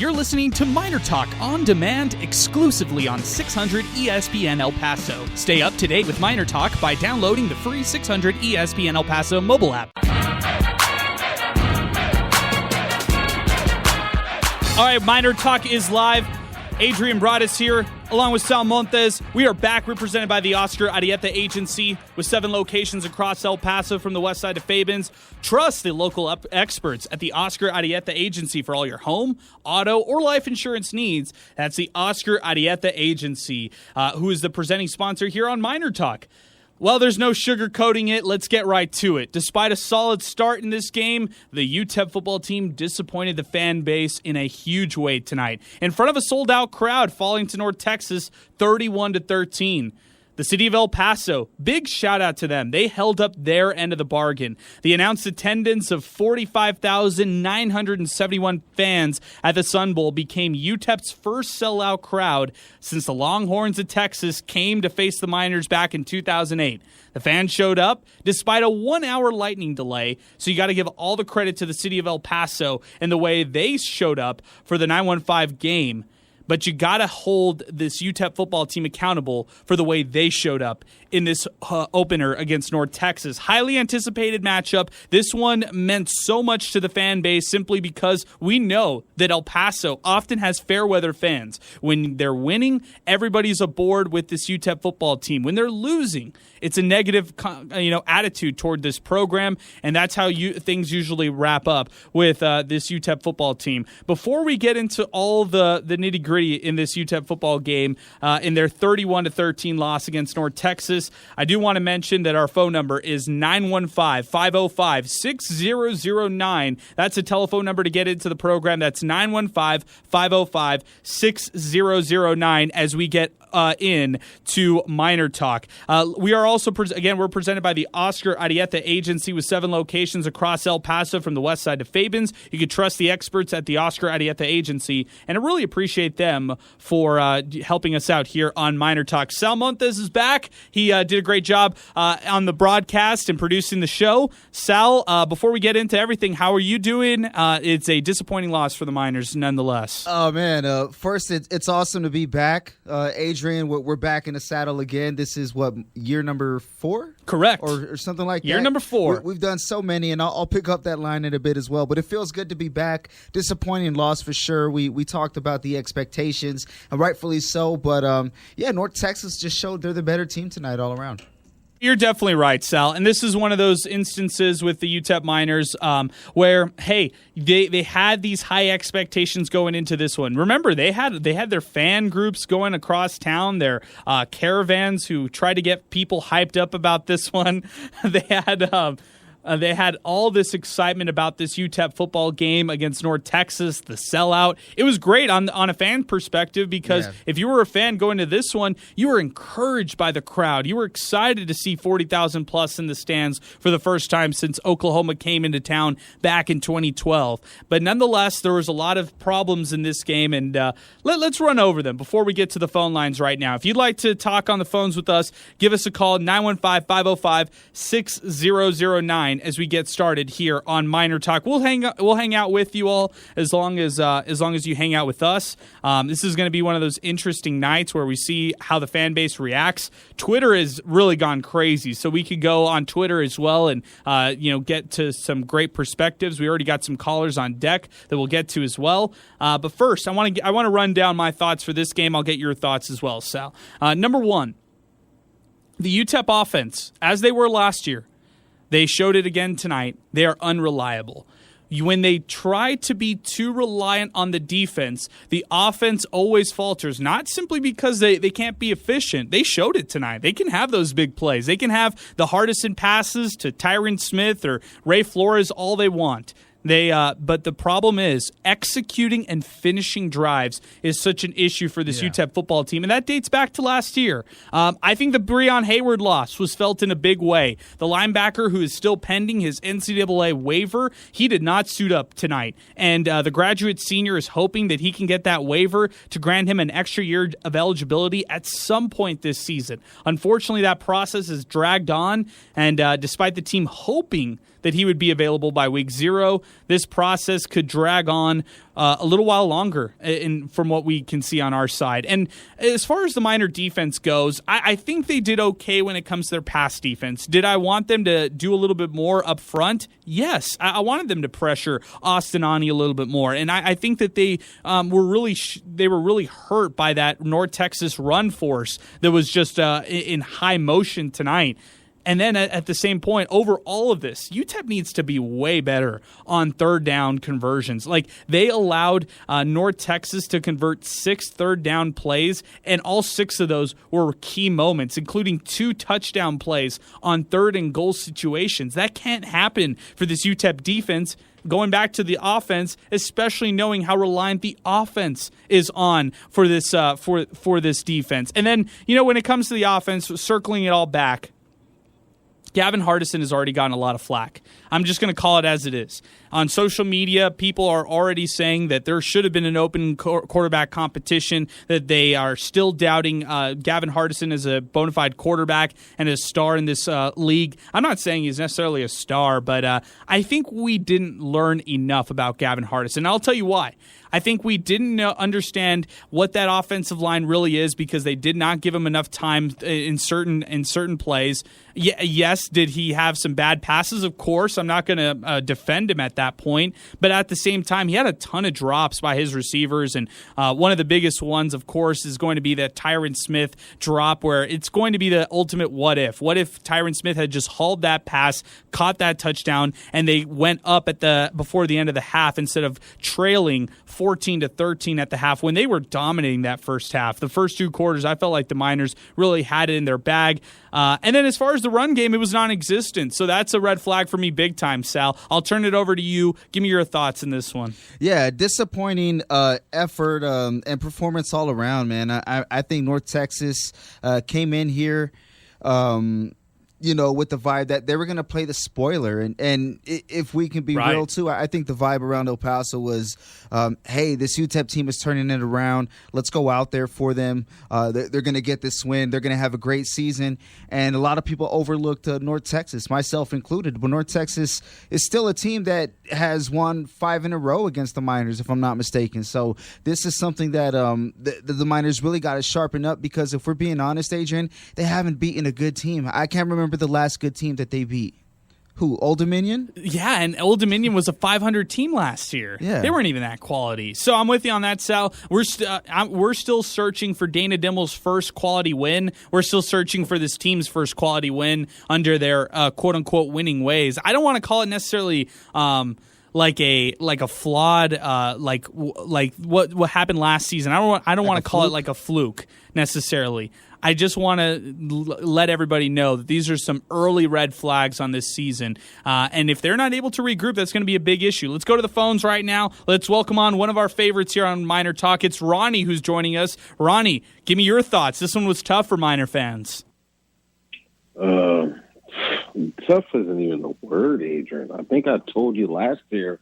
You're listening to MinerTalk on demand exclusively on 600 ESPN El Paso. Stay up to date with MinerTalk by downloading the free 600 ESPN El Paso mobile app. All right, MinerTalk is live. Adrian Broadus here, along with Sal Montes. We are back, represented by the Oscar Arieta Agency, with 7 locations across El Paso from the west side of Fabens. Trust the local experts at the Oscar Arieta Agency for all your home, auto, or life insurance needs. That's the Oscar Arieta Agency, who is the presenting sponsor here on MinerTalk. Well, there's no sugarcoating it. Let's get right to it. Despite a solid start in this game, the UTEP football team disappointed the fan base in a huge way tonight, in front of a sold-out crowd, falling to North Texas 31-13. The city of El Paso, big shout-out to them. They held up their end of the bargain. The announced attendance of 45,971 fans at the Sun Bowl became UTEP's first sellout crowd since the Longhorns of Texas came to face the Miners back in 2008. The fans showed up despite a 1-hour lightning delay, so you got to give all the credit to the city of El Paso and the way they showed up for the 915 game. But you got to hold this UTEP football team accountable for the way they showed up in this opener against North Texas. Highly anticipated matchup. This one meant so much to the fan base simply because we know that El Paso often has fair weather fans. When they're winning, everybody's aboard with this UTEP football team. When they're losing, it's a negative attitude toward this program, and that's how things usually wrap up with this UTEP football team. Before we get into all the nitty-gritty in this UTEP football game, in their 31-13 loss against North Texas, I do want to mention that our phone number is 915-505-6009. That's a telephone number to get into the program. That's 915-505-6009 as we get in to MinerTalk. We are also, we're presented by the Oscar Arieta Agency with 7 locations across El Paso from the west side of Fabens. You can trust the experts at the Oscar Arieta Agency, and I really appreciate them for helping us out here on MinerTalk. Sal Montes is back. He did a great job on the broadcast and producing the show. Sal, before we get into everything, how are you doing? It's a disappointing loss for the Miners nonetheless. Oh, man. First, it's awesome to be back. Adrian, we're back in the saddle again. This is, year number 4? Correct. Or something like that. Year number 4. We've done so many, and I'll pick up that line in a bit as well. But it feels good to be back. Disappointing loss for sure. We talked about the expectations, and rightfully so. But, North Texas just showed they're the better team tonight all around. You're definitely right, Sal. And this is one of those instances with the UTEP Miners where, hey, they had these high expectations going into this one. Remember, they had their fan groups going across town, their caravans who tried to get people hyped up about this one. They had all this excitement about this UTEP football game against North Texas, the sellout. It was great on a fan perspective because if you were a fan going to this one, you were encouraged by the crowd. You were excited to see 40,000 plus in the stands for the first time since Oklahoma came into town back in 2012. But nonetheless, there was a lot of problems in this game, and let's run over them before we get to the phone lines right now. If you'd like to talk on the phones with us, give us a call, 915-505-6009. As we get started here on MinerTalk, we'll hang out with you all as long as you hang out with us. This is going to be one of those interesting nights where we see how the fan base reacts. Twitter has really gone crazy, so we could go on Twitter as well and get to some great perspectives. We already got some callers on deck that we'll get to as well. But first, I want to run down my thoughts for this game. I'll get your thoughts as well, Sal. Number 1, the UTEP offense, as they were last year. They showed it again tonight. They are unreliable. When they try to be too reliant on the defense, the offense always falters, not simply because they can't be efficient. They showed it tonight. They can have those big plays. They can have the hardest passes to Tyron Smith or Ray Flores all they want. But the problem is executing and finishing drives is such an issue for this UTEP football team, and that dates back to last year. I think the Breon Hayward loss was felt in a big way. The linebacker who is still pending his NCAA waiver, he did not suit up tonight, and the graduate senior is hoping that he can get that waiver to grant him an extra year of eligibility at some point this season. Unfortunately, that process has dragged on, and despite the team hoping that he would be available by week 0, this process could drag on a little while longer from what we can see on our side. And as far as the Miner defense goes, I think they did okay when it comes to their pass defense. Did I want them to do a little bit more up front? Yes. I wanted them to pressure Austin Ani a little bit more. And I think that they were really hurt by that North Texas run force that was just in high motion tonight. And then at the same point, over all of this, UTEP needs to be way better on third down conversions. Like, they allowed North Texas to convert 6 third down plays, and all 6 of those were key moments, including 2 touchdown plays on third and goal situations. That can't happen for this UTEP defense. Going back to the offense, especially knowing how reliant the offense is on for this for this defense. And then, when it comes to the offense, circling it all back, Gavin Hardison has already gotten a lot of flack. I'm just going to call it as it is. On social media, people are already saying that there should have been an open quarterback competition, that they are still doubting Gavin Hardison as a bona fide quarterback and a star in this league. I'm not saying he's necessarily a star, but I think we didn't learn enough about Gavin Hardison. And I'll tell you why. I think we didn't understand what that offensive line really is because they did not give him enough time in certain plays. Yes, did he have some bad passes? Of course. I'm not going to defend him at that point. But at the same time, he had a ton of drops by his receivers. And one of the biggest ones, of course, is going to be that Tyron Smith drop where it's going to be the ultimate what if. What if Tyron Smith had just hauled that pass, caught that touchdown, and they went up before the end of the half instead of trailing 14-13 at the half when they were dominating that first half. The first 2 quarters, I felt like the Miners really had it in their bag. And then as far as the run game, it was non-existent. So that's a red flag for me big time, Sal. I'll turn it over to you. Give me your thoughts in this one. Yeah, disappointing effort and performance all around, man. I think North Texas came in here with the vibe that they were going to play the spoiler. And if we can be real, too, I think the vibe around El Paso was, hey, this UTEP team is turning it around. Let's go out there for them. They're going to get this win. They're going to have a great season. And a lot of people overlooked North Texas, myself included. But North Texas is still a team that has won 5 in a row against the Miners, if I'm not mistaken. So this is something that the Miners really got to sharpen up because if we're being honest, Adrian, they haven't beaten a good team. I can't remember the last good team that they beat. Who, Old Dominion? Yeah, and Old Dominion was a 500 team last year. Yeah. They weren't even that quality. So I'm with you on that, Sal. We're still searching for Dana Dimel's first quality win. We're still searching for this team's first quality win under their quote-unquote winning ways. I don't want to call it necessarily like a flawed like what happened last season. I don't want to call it like a fluke necessarily. I just want to let everybody know that these are some early red flags on this season. And if they're not able to regroup, that's going to be a big issue. Let's go to the phones right now. Let's welcome on one of our favorites here on Miner Talk. It's Ronnie who's joining us. Ronnie, give me your thoughts. This one was tough for Miner fans. Tough isn't even the word, Adrian. I think I told you last year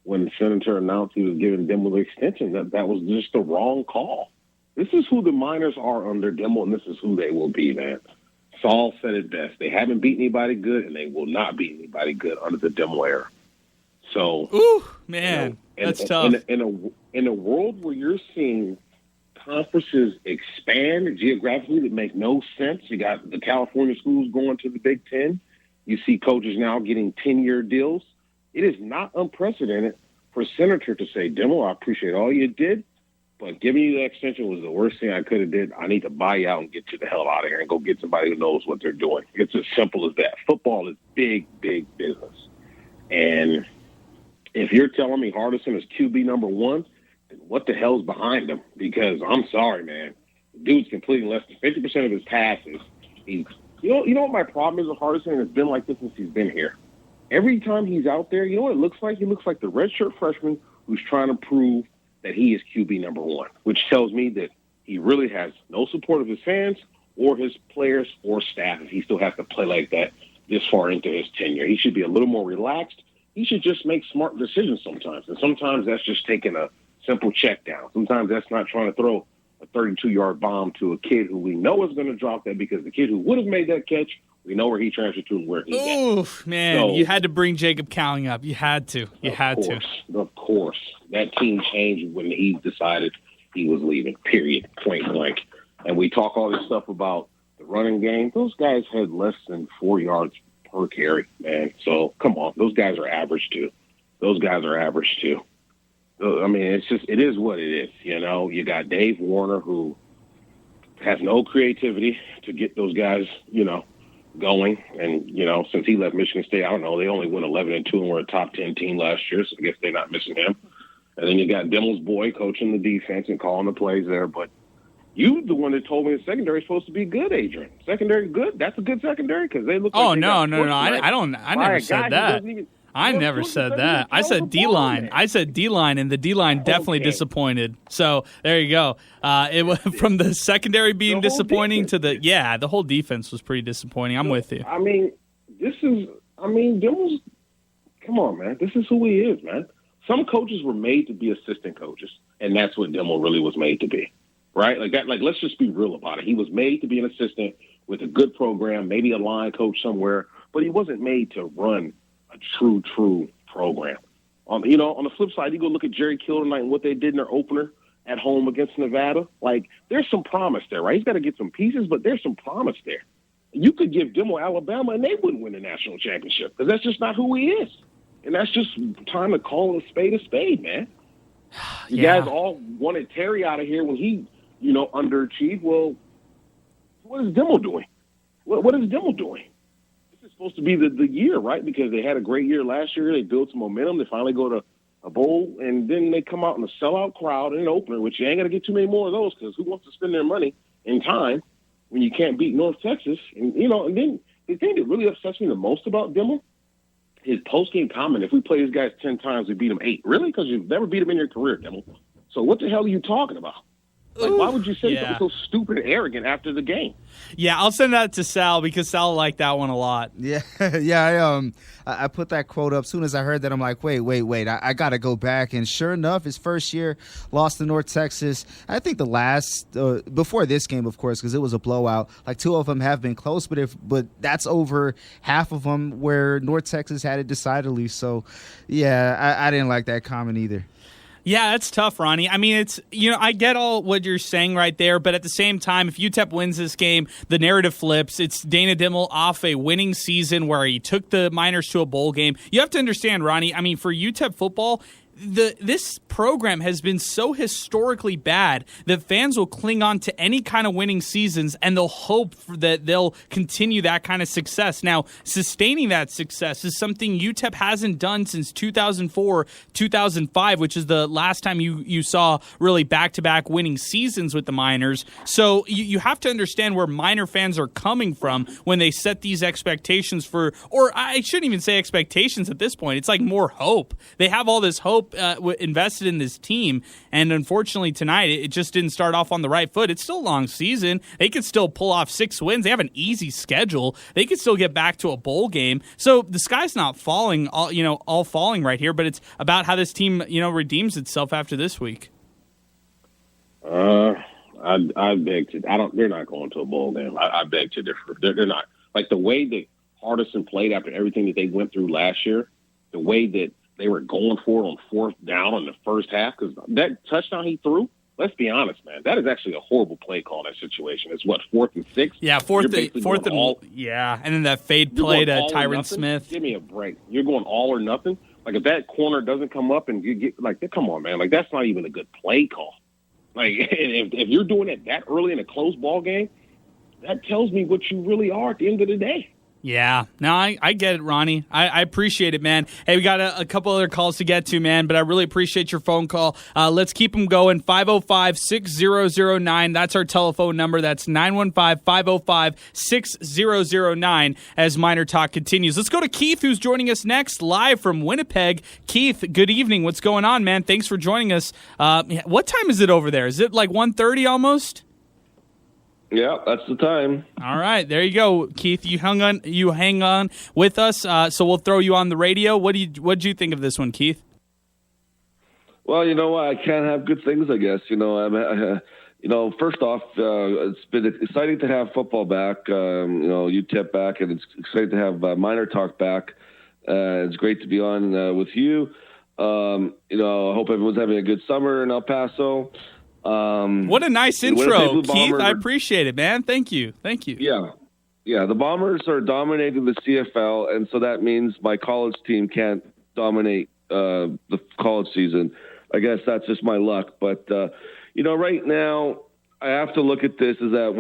when the senator announced he was giving Dimel the extension that was just the wrong call. This is who the Miners are under Dimel, and this is who they will be, man. Saul said it best. They haven't beat anybody good, and they will not beat anybody good under the Dimel era. So, ooh, man, that's tough. In a world where you're seeing conferences expand geographically that make no sense, you got the California schools going to the Big Ten. You see coaches now getting 10-year deals. It is not unprecedented for a senator to say, Dimel, I appreciate all you did, but giving you the extension was the worst thing I could have did. I need to buy you out and get you the hell out of here and go get somebody who knows what they're doing. It's as simple as that. Football is big, big business. And if you're telling me Hardison is QB number 1, then what the hell's behind him? Because I'm sorry, man. The dude's completing less than 50% of his passes. You know what my problem is with Hardison, and it's been like this since he's been here. Every time he's out there, you know what it looks like? He looks like the redshirt freshman who's trying to prove that he is QB number 1, which tells me that he really has no support of his fans or his players or staff if he still has to play like that this far into his tenure. He should be a little more relaxed. He should just make smart decisions sometimes. And sometimes that's just taking a simple check down. Sometimes that's not trying to throw a 32-yard bomb to a kid who we know is going to drop that because the kid who would have made that catch We know where he transferred to and where he's at. Oof, man, So, you had to bring Jacob Cowling up. You had to. Of course. That team changed when he decided he was leaving, period, point blank. And we talk all this stuff about the running game. Those guys had less than 4 yards per carry, man. So, come on. Those guys are average, too. I mean, it is what it is. You know, you got Dave Warner, who has no creativity to get those guys, you know, going. And, you know, since he left Michigan State, I don't know, they only went 11-2 and were a top 10 team last year. So I guess they're not missing him. And then you got Dimmel's boy coaching the defense and calling the plays there. But you, the one that told me the secondary is supposed to be good, Adrian. Secondary good? That's a good secondary because they look like they got no. I never said that. I never said that. I said D-line. I said D-line, and the D-line definitely disappointed. So there you go. It was from the secondary being disappointing to the whole defense was pretty disappointing. I'm with you. I mean, Dimmel's, come on, man. This is who he is, man. Some coaches were made to be assistant coaches, and that's what Dimmel really was made to be, right? Like that. Like, let's just be real about it. He was made to be an assistant with a good program, maybe a line coach somewhere, but he wasn't made to run a true program. On the flip side, you go look at Jerry Kill tonight and what they did in their opener at home against Nevada. Like, there's some promise there, right? He's got to get some pieces, but there's some promise there. You could give Dimmel Alabama, and they wouldn't win the national championship because that's just not who he is. And that's just time to call a spade, man. You guys all wanted Terry out of here when he, underachieved. Well, what is Dimmel doing? What is Dimmel doing? This is supposed to be the year, right? Because they had a great year last year. They built some momentum. They finally go to a bowl, and then they come out in a sellout crowd in an opener, which you ain't got to get too many more of those because who wants to spend their money and time when you can't beat North Texas? And, and then the thing that really upsets me the most about Dimmel, his post-game comment, if we play these guys 10 times, we beat them 8. Really? Because you've never beat them in your career, Dimmel. So what the hell are you talking about? Like, why would you say something so stupid and arrogant after the game? Yeah, I'll send that to Sal because Sal liked that one a lot. Yeah, I put that quote up. As soon as I heard that, I'm like, wait. I got to go back. And sure enough, his first year, lost to North Texas. I think the last, before this game, of course, because it was a blowout, like 2 of them have been close, but that's over half of them where North Texas had it decidedly. So, yeah, I didn't like that comment either. Yeah, that's tough, Ronnie. I mean, it's, I get all what you're saying right there, but at the same time, if UTEP wins this game, the narrative flips. It's Dana Dimmel off a winning season where he took the Miners to a bowl game. You have to understand, Ronnie, I mean, for UTEP football, this program has been so historically bad that fans will cling on to any kind of winning seasons and they'll hope that they'll continue that kind of success. Now, sustaining that success is something UTEP hasn't done since 2004, 2005, which is the last time you saw really back-to-back winning seasons with the Miners. So you have to understand where Miner fans are coming from when they set these expectations or I shouldn't even say expectations at this point. It's like more hope. They have all this hope invested in this team, and unfortunately tonight it just didn't start off on the right foot. It's still a long season. They could still pull off 6 wins. They have an easy schedule. They could still get back to a bowl game. So the sky's not falling, all falling right here, but it's about how this team, redeems itself after this week. I beg to. They're not going to a bowl game. I beg to differ. They're not. Like the way that Hardison played after everything that they went through last year, the way that they were going for it on 4th down in the first half, because that touchdown he threw, let's be honest, man, that is actually a horrible play call in that situation. It's 4th and 6? Yeah, fourth and then that fade play to Tyron Smith. Give me a break. You're going all or nothing? Like, if that corner doesn't come up and you get, like, come on, man. Like, that's not even a good play call. Like, if you're doing it that early in a close ball game, that tells me what you really are at the end of the day. Yeah, no, I get it, Ronnie. I appreciate it, man. Hey, we got a couple other calls to get to, man, but I really appreciate your phone call. Let's keep them going. 505-6009. That's our telephone number. That's 915-505-6009 as Miner Talk continues. Let's go to Keith, who's joining us next, live from Winnipeg. Keith, good evening. What's going on, man? Thanks for joining us. What time is it over there? Is it like 1:30 almost? Yeah, that's the time. All right, there you go, Keith. You hang on with us, so we'll throw you on the radio. What did you think of this one, Keith? Well, you know what? I can't have good things, I guess. First off, it's been exciting to have football back, UTEP back, and it's exciting to have MinerTalk back. It's great to be on with you. I hope everyone's having a good summer in El Paso. What a nice intro, Keith. I appreciate it, man. Thank you. Yeah, the Bombers are dominating the CFL, and so that means my college team can't dominate the college season. I guess that's just my luck. But, right now I have to look at this is that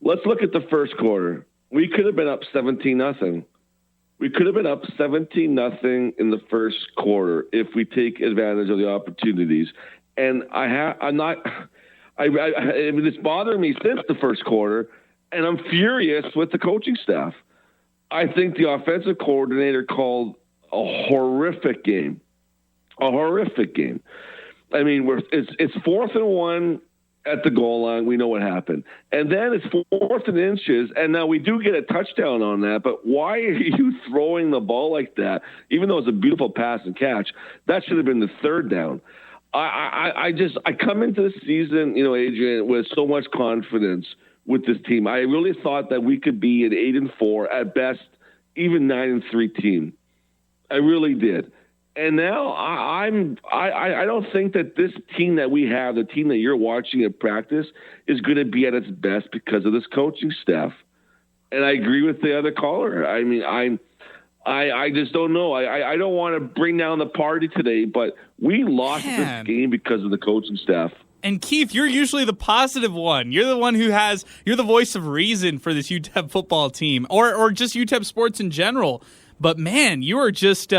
let's look at the first quarter. We could have been up 17-0. We could have been up 17-0 in the first quarter if we take advantage of the opportunities. And it's bothering me since the first quarter, and I'm furious with the coaching staff. I think the offensive coordinator called a horrific game. I mean, it's 4th and 1 at the goal line. We know what happened. And then it's 4th and inches, and now we do get a touchdown on that, but why are you throwing the ball like that? Even though it's a beautiful pass and catch, that should have been the 3rd down. I come into the season, Adrian, with so much confidence with this team. I really thought that we could be an 8-4 at best, even 9-3 team. I really did. And now I don't think that this team that we have, the team that you're watching at practice, is going to be at its best because of this coaching staff. And I agree with the other caller. I mean, I just don't know. I don't want to bring down the party today, but we lost this game because of the coaching staff. And Keith, you're usually the positive one. You're the one you're the voice of reason for this UTEP football team, or just UTEP sports in general. But man, you are just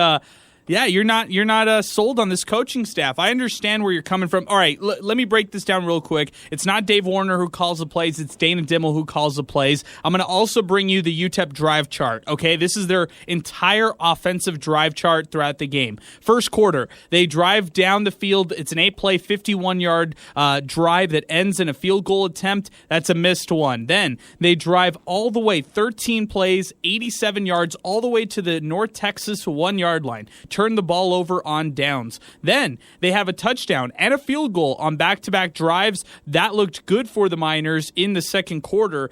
you're not sold on this coaching staff. I understand where you're coming from. All right, let me break this down real quick. It's not Dave Warner who calls the plays. It's Dana Dimmel who calls the plays. I'm going to also bring you the UTEP drive chart, okay? This is their entire offensive drive chart throughout the game. First quarter, they drive down the field. It's an 8-play, 51-yard drive that ends in a field goal attempt. That's a missed one. Then they drive all the way, 13 plays, 87 yards, all the way to the North Texas 1-yard line. Turn the ball over on downs. Then they have a touchdown and a field goal on back-to-back drives. That looked good for the Miners in the second quarter.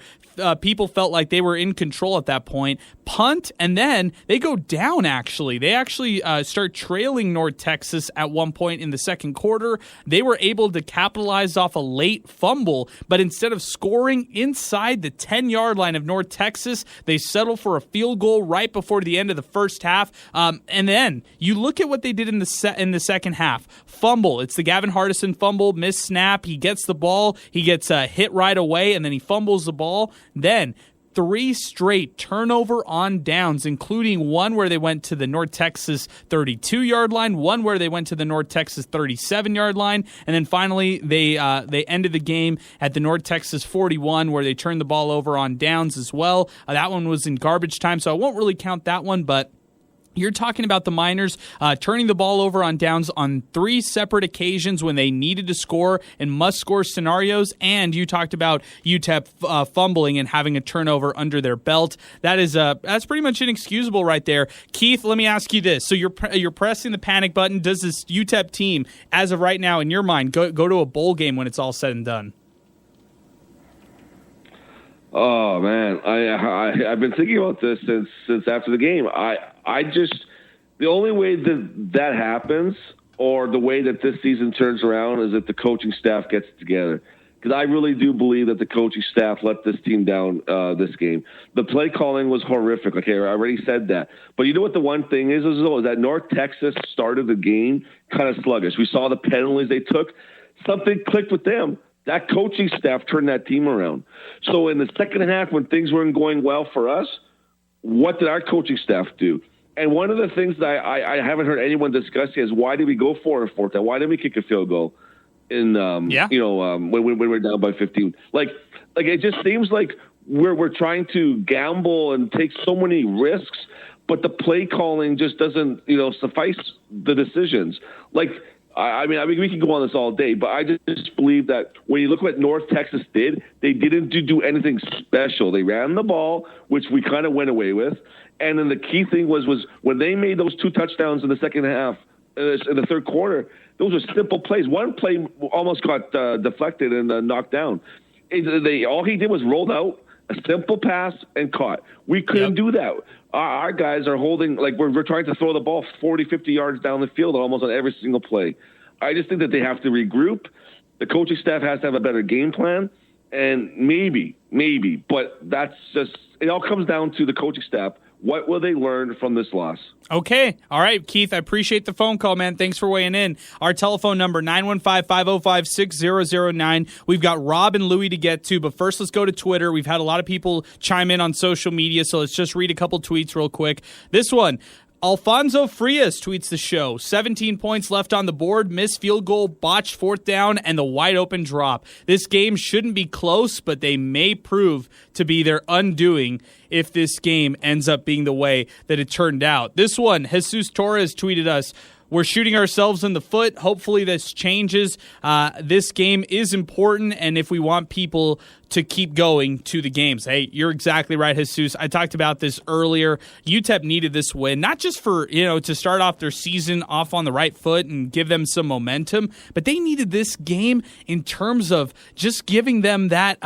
People felt like they were in control at that point. Punt, and then they go down, actually. They actually start trailing North Texas at one point in the second quarter. They were able to capitalize off a late fumble, but instead of scoring inside the 10-yard line of North Texas, they settle for a field goal right before the end of the first half. And then you look at what they did in the second half. Fumble. It's the Gavin Hardison fumble, missed snap. He gets the ball. He gets hit right away, and then he fumbles the ball. Then 3 straight turnover on downs, including one where they went to the North Texas 32-yard line, one where they went to the North Texas 37-yard line, and then finally they ended the game at the North Texas 41 where they turned the ball over on downs as well. That one was in garbage time, so I won't really count that one, but you're talking about the Miners turning the ball over on downs on 3 separate occasions when they needed to score in must-score scenarios, and you talked about UTEP fumbling and having a turnover under their belt. That's pretty much inexcusable right there. Keith, let me ask you this. So you're pressing the panic button. Does this UTEP team, as of right now, in your mind, go to a bowl game when it's all said and done? Oh man, I've been thinking about this since after the game. The only way that happens, or the way that this season turns around, is if the coaching staff gets it together. Because I really do believe that the coaching staff let this team down this game. The play calling was horrific. Okay, I already said that. But you know what the one thing is that North Texas started the game kind of sluggish. We saw the penalties they took. Something clicked with them. That coaching staff turned that team around. So in the second half, when things weren't going well for us, what did our coaching staff do? And one of the things that I haven't heard anyone discuss is, why did we go for a fourth down? Why didn't we kick a field goal when we're down by 15? Like it just seems like we're trying to gamble and take so many risks, but the play calling just doesn't suffice the decisions. I mean, we can go on this all day, but I just believe that when you look at what North Texas did, they didn't do anything special. They ran the ball, which we kind of went away with. And then the key thing was when they made those 2 touchdowns in the second half, in the third quarter. Those are simple plays. One play almost got deflected and knocked down. All he did was rolled out a simple pass and caught. We couldn't do that. Our guys are holding, like we're trying to throw the ball 40, 50 yards down the field almost on every single play. I just think that they have to regroup. The coaching staff has to have a better game plan. And maybe, but that's just, it all comes down to the coaching staff. What will they learn from this loss? Okay. All right, Keith, I appreciate the phone call, man. Thanks for weighing in. Our telephone number, 915-505-6009. We've got Rob and Louie to get to, but first let's go to Twitter. We've had a lot of people chime in on social media, so let's just read a couple tweets real quick. This one, Alfonso Frias tweets the show. 17 points left on the board, missed field goal, botched fourth down, and the wide open drop. This game shouldn't be close, but they may prove to be their undoing if this game ends up being the way that it turned out. This one, Jesus Torres tweeted us, we're shooting ourselves in the foot. Hopefully this changes. This game is important, and if we want people to keep going to the games. Hey, you're exactly right, Jesus. I talked about this earlier. UTEP needed this win, not just for, to start off their season off on the right foot and give them some momentum, but they needed this game in terms of just giving them that,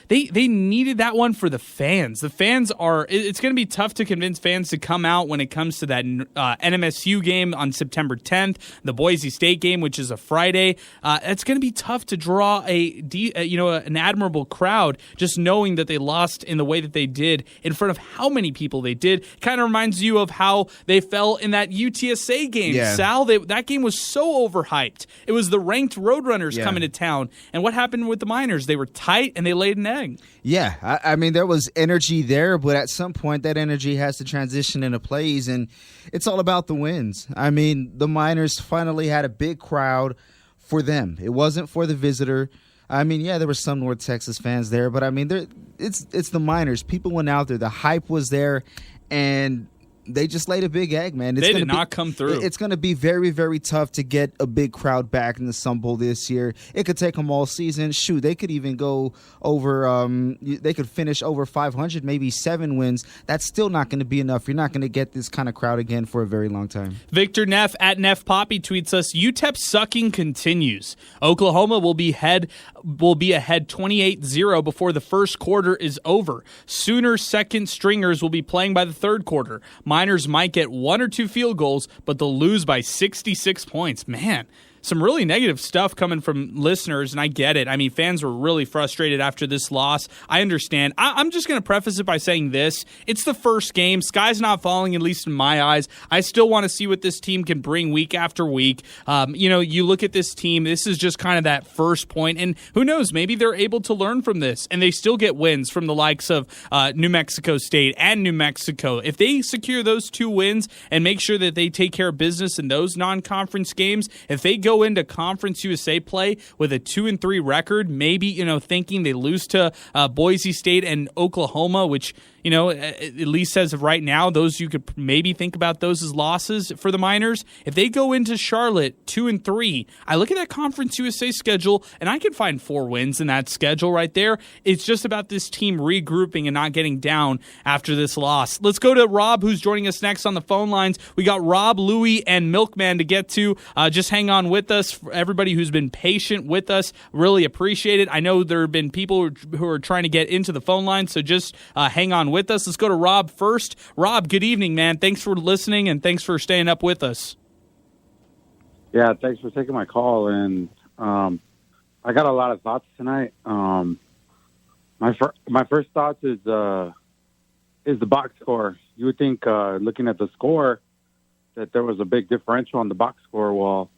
they needed that one for the fans. The fans it's going to be tough to convince fans to come out when it comes to that NMSU game on September 10th, the Boise State game, which is a Friday. It's going to be tough to draw an admirable crowd just knowing that they lost in the way that they did in front of how many people they did. Kind of reminds you of how they fell in that UTSA game. Yeah. Sal, that game was so overhyped. It was the ranked Roadrunners coming to town. And what happened with the Miners? They were tight and they laid an egg. Yeah, I mean, there was energy there, but at some point that energy has to transition into plays, and it's all about the wins. I mean, the Miners finally had a big crowd for them. It wasn't for the visitor. I mean, yeah, there were some North Texas fans there, but I mean, it's the Miners. People went out there. The hype was there, and they just laid a big egg, man. They did not come through. It's going to be very, very tough to get a big crowd back in the Sun Bowl this year. It could take them all season. Shoot, they could even go over they could finish over 500, maybe 7 wins. That's still not going to be enough. You're not going to get this kind of crowd again for a very long time. Victor Neff at Neff Poppy tweets us, UTEP sucking continues. Oklahoma will be ahead 28-0 before the first quarter is over. Sooner second stringers will be playing by the third quarter. Miners might get 1 or 2 field goals, but they'll lose by 66 points. Man, some really negative stuff coming from listeners, and I get it. I mean, fans were really frustrated after this loss. I understand. I'm just going to preface it by saying this. It's the first game. Sky's not falling, at least in my eyes. I still want to see what this team can bring week after week. You look at this team, this is just kind of that first point, and who knows, maybe they're able to learn from this, and they still get wins from the likes of New Mexico State and New Mexico. If they secure those 2 wins and make sure that they take care of business in those non-conference games, if they go into Conference USA play with a 2-3 record, maybe, thinking they lose to Boise State and Oklahoma, which, at least as of right now, those you could maybe think about those as losses for the Miners. If they go into Charlotte 2-3, I look at that Conference USA schedule and I can find 4 wins in that schedule right there. It's just about this team regrouping and not getting down after this loss. Let's go to Rob, who's joining us next on the phone lines. We got Rob, Louie, and Milkman to get to. Just hang on with us. For everybody who's been patient with us, really appreciate it. I know there have been people who are trying to get into the phone line, so just hang on with us. Let's go to Rob first. Rob, good evening, man. Thanks for listening and thanks for staying up with us. Yeah, thanks for taking my call. And I got a lot of thoughts tonight. My first thoughts is the box score. You would think, looking at the score, that there was a big differential on the box score. Well,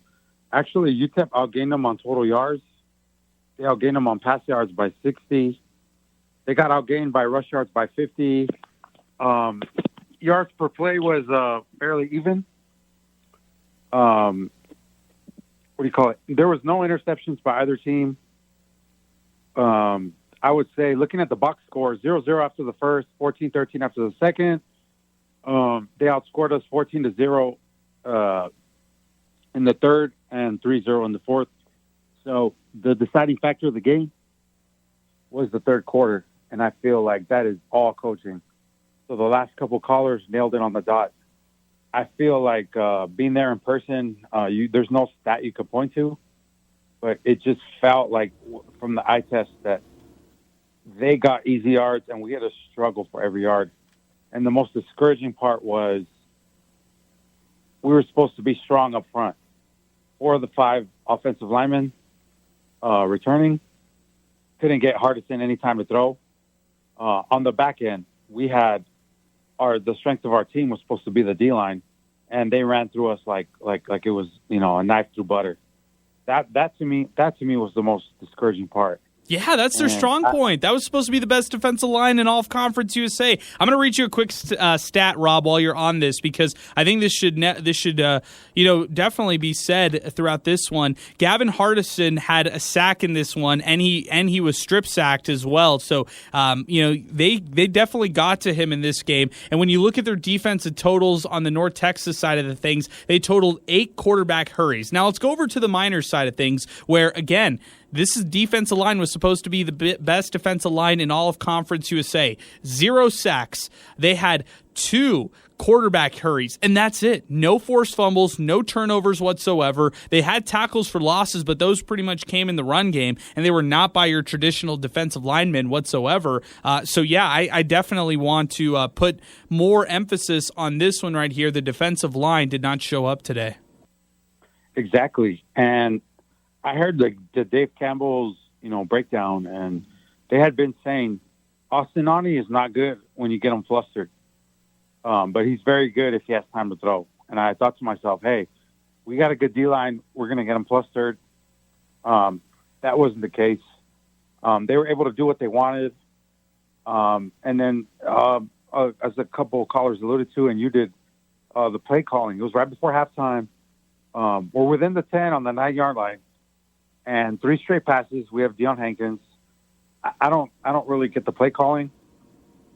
actually, UTEP outgained them on total yards. They outgained them on pass yards by 60. They got outgained by rush yards by 50. Yards per play was fairly even. What do you call it? There was no interceptions by either team. I would say, looking at the box score, 0-0 after the first, 14-13 after the second. They outscored us 14-0 in the third and 3-0 in the fourth. So the deciding factor of the game was the third quarter. And I feel like that is all coaching. So the last couple callers nailed it on the dot. I feel like being there in person, there's no stat you could point to, but it just felt like from the eye test that they got easy yards and we had to struggle for every yard. And the most discouraging part was we were supposed to be strong up front. 4 of the 5 offensive linemen returning couldn't get Hardison any time to throw. On the back end, we had the strength of our team was supposed to be the D-line, and they ran through us like it was, a knife through butter. That to me was the most discouraging part. Yeah, that's their strong point. That was supposed to be the best defensive line in all of Conference USA. I'm going to read you a quick stat, Rob, while you're on this, because I think this should definitely be said throughout this one. Gavin Hardison had a sack in this one, and he was strip sacked as well. So they definitely got to him in this game. And when you look at their defensive totals on the North Texas side of the things, they totaled 8 quarterback hurries. Now let's go over to the Miners side of things, where again, this defensive line was supposed to be the best defensive line in all of Conference USA. 0 sacks. They had 2 quarterback hurries, and that's it. No forced fumbles, no turnovers whatsoever. They had tackles for losses, but those pretty much came in the run game, and they were not by your traditional defensive linemen whatsoever. I definitely want to put more emphasis on this one right here. The defensive line did not show up today. Exactly, and I heard the Dave Campbell's, breakdown, and they had been saying Austin Nani is not good when you get him flustered, but he's very good if he has time to throw. And I thought to myself, hey, we got a good D-line. We're going to get him flustered. That wasn't the case. They were able to do what they wanted. And then, as a couple of callers alluded to, and you did, the play calling, it was right before halftime. We're within the 10 on the 9-yard line. And 3 straight passes. We have Deion Hankins. I don't really get the play calling,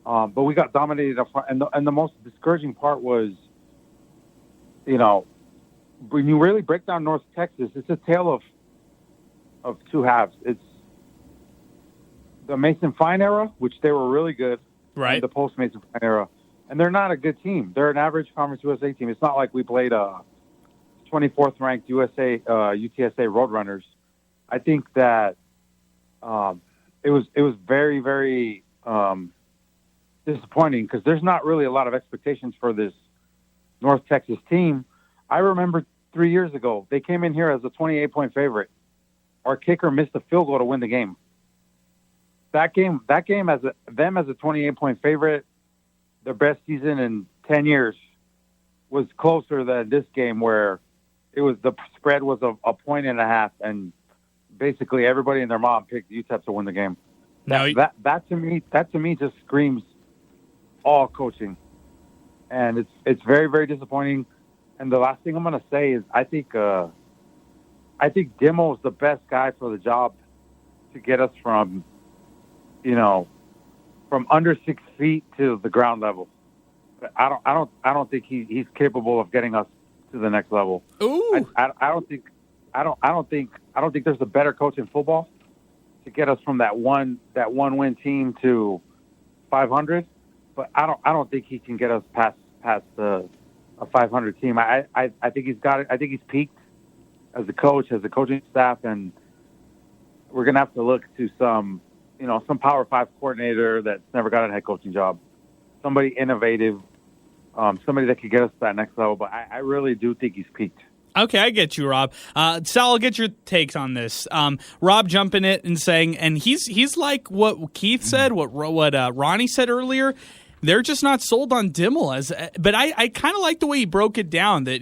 but we got dominated up front. And the most discouraging part was, when you really break down North Texas, it's a tale of 2 halves. It's the Mason Fine era, which they were really good, right? And the post Mason Fine era, and they're not a good team. They're an average Conference USA team. It's not like we played 24th ranked UTSA Roadrunners. I think that it was very, very disappointing because there's not really a lot of expectations for this North Texas team. I remember 3 years ago, they came in here as a 28-point favorite. Our kicker missed a field goal to win the game. That game as a 28-point favorite, their best season in 10 years, was closer than this game where the spread was a point and a half, and basically everybody and their mom picked UTEP to win the game. That to me just screams all coaching, and it's very, very disappointing. And the last thing I'm going to say is I think Dimmo is the best guy for the job to get us from under 6 feet to the ground level. But I don't think he's capable of getting us to the next level. Ooh. I don't think there's a better coach in football to get us from that one win team to 500. But I don't think he can get us past a 500 team. I think he's got it. I think he's peaked as a coach, as a coaching staff, and we're gonna have to look to some Power 5 coordinator that's never got a head coaching job, somebody innovative, somebody that could get us to that next level. But I really do think he's peaked. Okay, I get you, Rob. Sal, I'll get your takes on this. Rob jumping it and saying, and he's like what Keith said, what Ronnie said earlier. They're just not sold on Dimmel but I kind of like the way he broke it down, that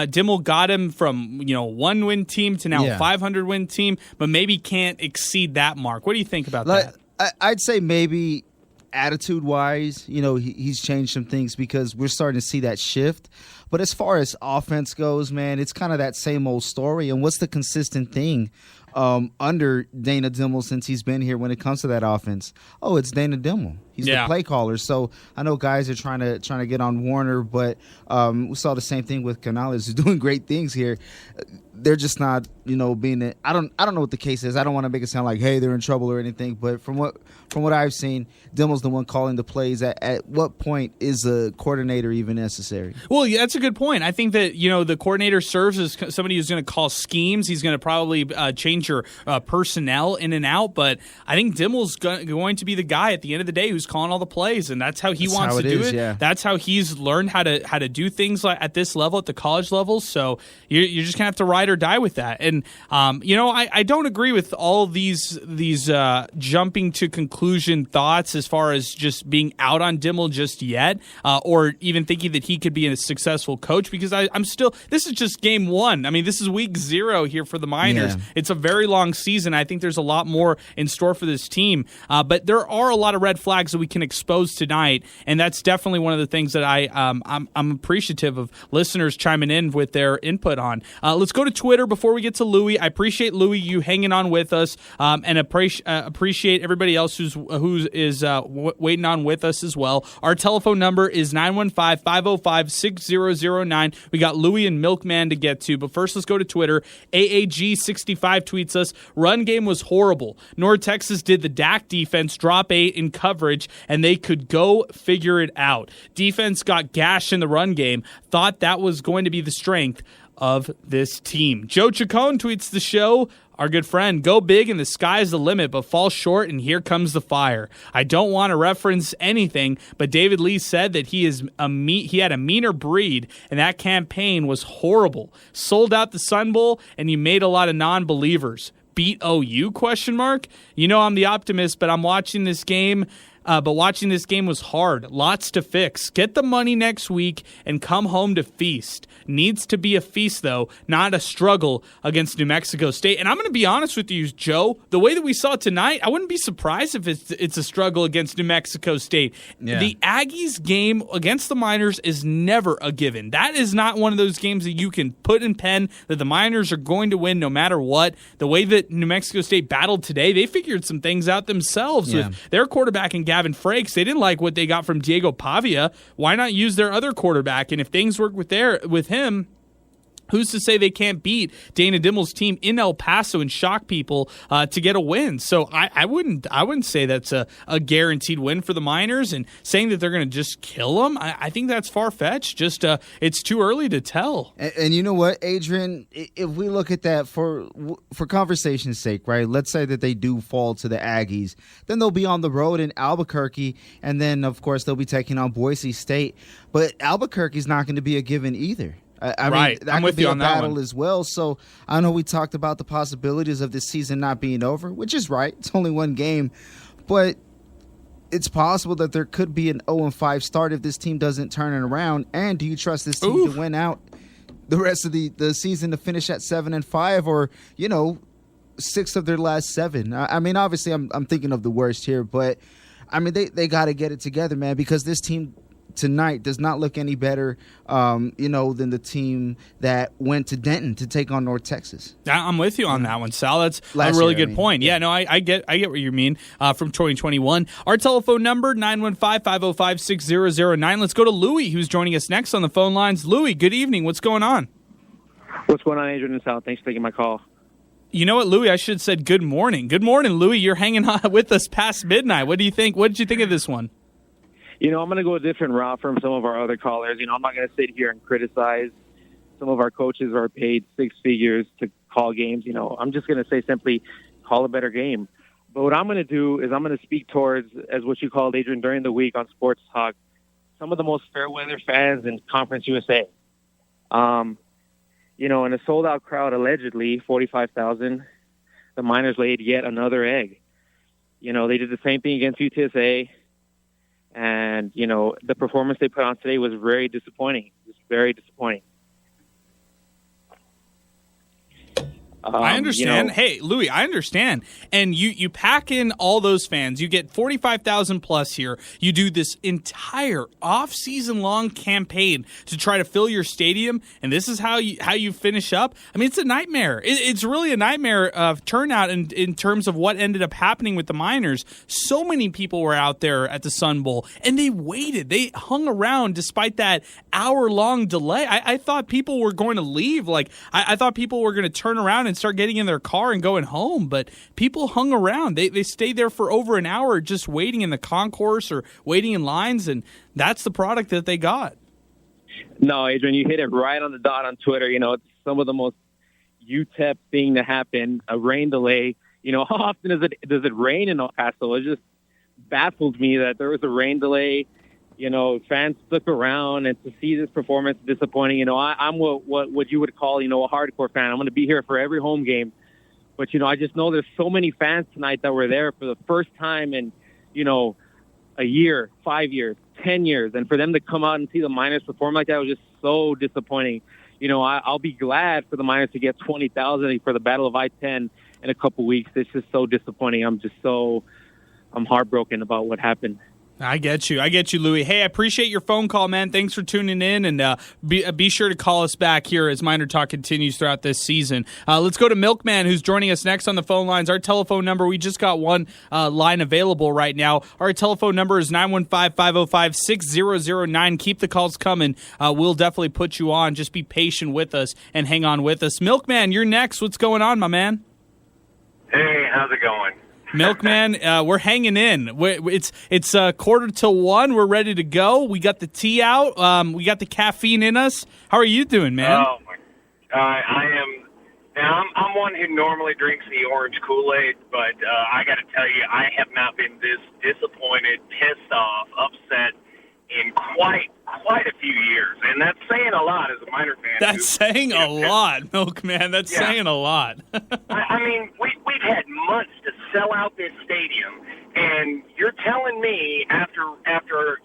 Dimmel got him from 1-win team to now a 500-win team, but maybe can't exceed that mark. What do you think about that? I'd say maybe attitude-wise, he's changed some things because we're starting to see that shift. But as far as offense goes, man, it's kind of that same old story. And what's the consistent thing under Dana Dimmel since he's been here when it comes to that offense? Oh, it's Dana Dimmel. He's the play caller. So I know guys are trying to get on Warner, but we saw the same thing with Canales, who's doing great things here. They're just not, being. I don't know what the case is. I don't want to make it sound like, hey, they're in trouble or anything. But from what I've seen, Dimmel's the one calling the plays. At what point is a coordinator even necessary? Well, yeah, that's a good point. I think that, the coordinator serves as somebody who's going to call schemes. He's going to probably change your personnel in and out. But I think Dimmel's going to be the guy at the end of the day who's calling all the plays, and that's how he wants to do it. Yeah. That's how he's learned how to do things like at this level, at the college level. So you're just going to have to ride or die with that. And I don't agree with all these jumping to conclusion thoughts as far as just being out on Dimmel just yet, or even thinking that he could be a successful coach, because I'm still, this is just game one. I mean, this is week 0 here for the Miners. Yeah. It's a very long season. I think there's a lot more in store for this team, but there are a lot of red flags that we can expose tonight, and that's definitely one of the things that I'm appreciative of listeners chiming in with their input on. Let's go to Twitter before we get to Louie. I appreciate, Louie, you hanging on with us, and appreciate everybody else who is waiting on with us as well. Our telephone number is 915-505-6009. We got Louie and Milkman to get to, but first let's go to Twitter. AAG65 tweets us, run game was horrible. North Texas did the Dak defense drop 8 in coverage, and they could go figure it out. Defense got gashed in the run game, thought that was going to be the strength of this team. Joe Chacon tweets the show, our good friend, go big and the sky's the limit, but fall short and here comes the fire. I don't want to reference anything, but David Lee said that he had a meaner breed, and that campaign was horrible. Sold out the Sun Bowl, and you made a lot of non-believers. Beat OU? ? I'm the optimist, but I'm watching this game. But watching this game was hard. Lots to fix. Get the money next week and come home to feast. Needs to be a feast, though, not a struggle against New Mexico State. And I'm going to be honest with you, Joe. The way that we saw tonight, I wouldn't be surprised if it's a struggle against New Mexico State. Yeah. The Aggies game against the Miners is never a given. That is not one of those games that you can put in pen that the Miners are going to win no matter what. The way that New Mexico State battled today, they figured some things out themselves with their quarterback and Gavin Frakes. They didn't like what they got from Diego Pavia. Why not use their other quarterback? And if things work with him, who's to say they can't beat Dana Dimmel's team in El Paso and shock people to get a win? So I wouldn't say that's a guaranteed win for the Miners, and saying that they're going to just kill them, I think that's far-fetched. Just it's too early to tell. And you know what, Adrian? If we look at that for conversation's sake, right? Let's say that they do fall to the Aggies, then they'll be on the road in Albuquerque, and then of course they'll be taking on Boise State. But Albuquerque's not going to be a given either. I mean, that I'm could with be you a on that battle one as well. So I know we talked about the possibilities of this season not being over, which is right. It's only one game, but it's possible that there could be an 0-5 start if this team doesn't turn it around. And do you trust this team to win out the rest of the season to finish at 7-5, or 6 of their last 7? I mean, obviously, I'm thinking of the worst here, but I mean, they got to get it together, man, because this team tonight does not look any better, than the team that went to Denton to take on North Texas. I'm with you on that one, Sal. That's a really good point. Yeah, no, I get what you mean from 2021. Our telephone number, 915-505-6009. Let's go to Louie, who's joining us next on the phone lines. Louie, good evening. What's going on? What's going on, Adrian and Sal? Thanks for taking my call. You know what, Louie? I should have said good morning. Good morning, Louie. You're hanging on with us past midnight. What do you think? What did you think of this one? I'm going to go a different route from some of our other callers. I'm not going to sit here and criticize some of our coaches who are paid 6 figures to call games. I'm just going to say simply, call a better game. But what I'm going to do is I'm going to speak towards, as what you called, Adrian, during the week on Sports Talk, some of the most fair weather fans in Conference USA. In a sold-out crowd, allegedly, 45,000, the Miners laid yet another egg. They did the same thing against UTSA. And, the performance they put on today was very disappointing. It was very disappointing. I understand. Hey, Louie, I understand. And you pack in all those fans. You get 45,000 plus here. You do this entire off-season long campaign to try to fill your stadium, and this is how you finish up. I mean, it's a nightmare. It's really a nightmare of turnout in terms of what ended up happening with the Miners. So many people were out there at the Sun Bowl, and they waited. They hung around despite that hour-long delay. I thought people were going to leave. Like, I thought people were going to turn around and start getting in their car and going home, but people hung around. They stayed there for over an hour just waiting in the concourse or waiting in lines, and that's the product that they got. No, Adrian, you hit it right on the dot on Twitter. It's some of the most UTEP thing to happen, a rain delay. How often does it rain in El Paso? It just baffled me that there was a rain delay. Fans stuck around, and to see this performance disappointing. I'm what you would call, a hardcore fan. I'm going to be here for every home game. But, I just know there's so many fans tonight that were there for the first time in, a year, 5 years, 10 years. And for them to come out and see the Miners perform like that was just so disappointing. I'll be glad for the Miners to get 20,000 for the Battle of I-10 in a couple weeks. It's just so disappointing. I'm heartbroken about what happened. I get you, Louis. Hey, I appreciate your phone call, man. Thanks for tuning in, and be sure to call us back here as Miner Talk continues throughout this season. Let's go to Milkman, who's joining us next on the phone lines. Our telephone number, we just got one line available right now. Our telephone number is 915-505-6009. Keep the calls coming. We'll definitely put you on. Just be patient with us and hang on with us. Milkman, you're next. What's going on, my man? Hey, how's it going? Milkman, we're hanging in. It's 1:45. We're ready to go. We got the tea out. We got the caffeine in us. How are you doing, man? Oh my! I am. Now I'm one who normally drinks the orange Kool-Aid, but I got to tell you, I have not been this disappointed, pissed off, upset in quite a few years, and that's saying a lot as a Miner fan. That's saying a lot, Milkman. That's saying a lot. I mean, we've had months to sell out this stadium, and you're telling me after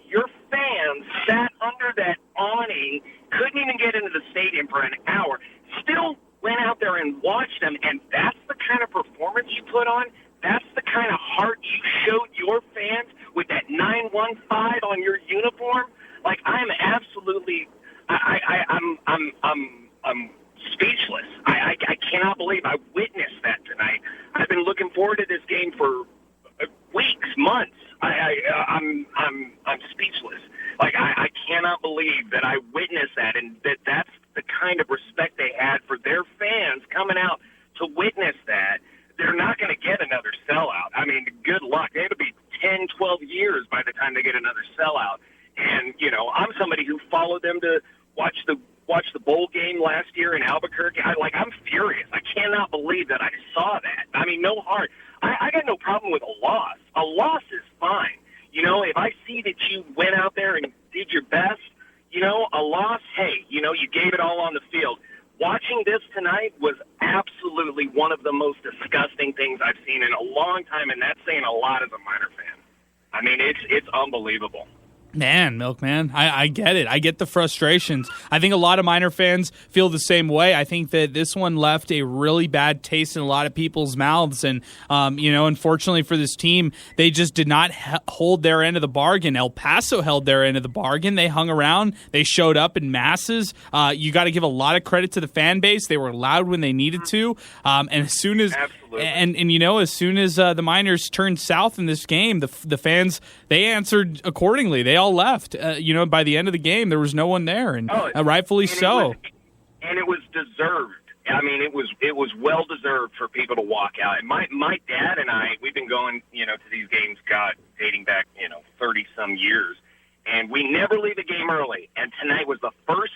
your fans sat under that awning, couldn't even get into the stadium for an hour, still went out there and watched them, and that's the kind of performance you put on? That's the kind of heart you showed your fans with that 915 on your uniform? Like, I'm absolutely, I'm speechless. I cannot believe I witnessed that tonight. I've been looking forward to this game for weeks, months. I'm speechless. Like, I cannot believe that I witnessed that, and that's the kind of respect they had for their fans coming out to witness that. They're not going to get another sellout. I mean, good luck. It'll be 10, 12 years by the time they get another sellout. And, I'm somebody who followed them to watch the bowl game last year in Albuquerque. I'm furious. I cannot believe that I saw that. I mean, no heart. I got no problem with a loss. A loss is fine. If I see that you went out there and did your best, a loss, hey, you gave it all on the field. Watching this tonight was absolutely one of the most disgusting things I've seen in a long time, and that's saying a lot as a Miner fan. I mean, it's unbelievable. Man, Milkman, I get it. I get the frustrations. I think a lot of Miner fans feel the same way. I think that this one left a really bad taste in a lot of people's mouths. And, unfortunately for this team, they just did not hold their end of the bargain. El Paso held their end of the bargain. They hung around. They showed up in masses. You got to give a lot of credit to the fan base. They were loud when they needed to. And as soon as as soon as the Miners turned south in this game, the fans, they answered accordingly. They all left. By the end of the game, there was no one there, and rightfully so. It was deserved. I mean, it was well deserved for people to walk out. And my dad and I, we've been going, to these games, dating back, 30 some years, and we never leave a game early. And tonight was the first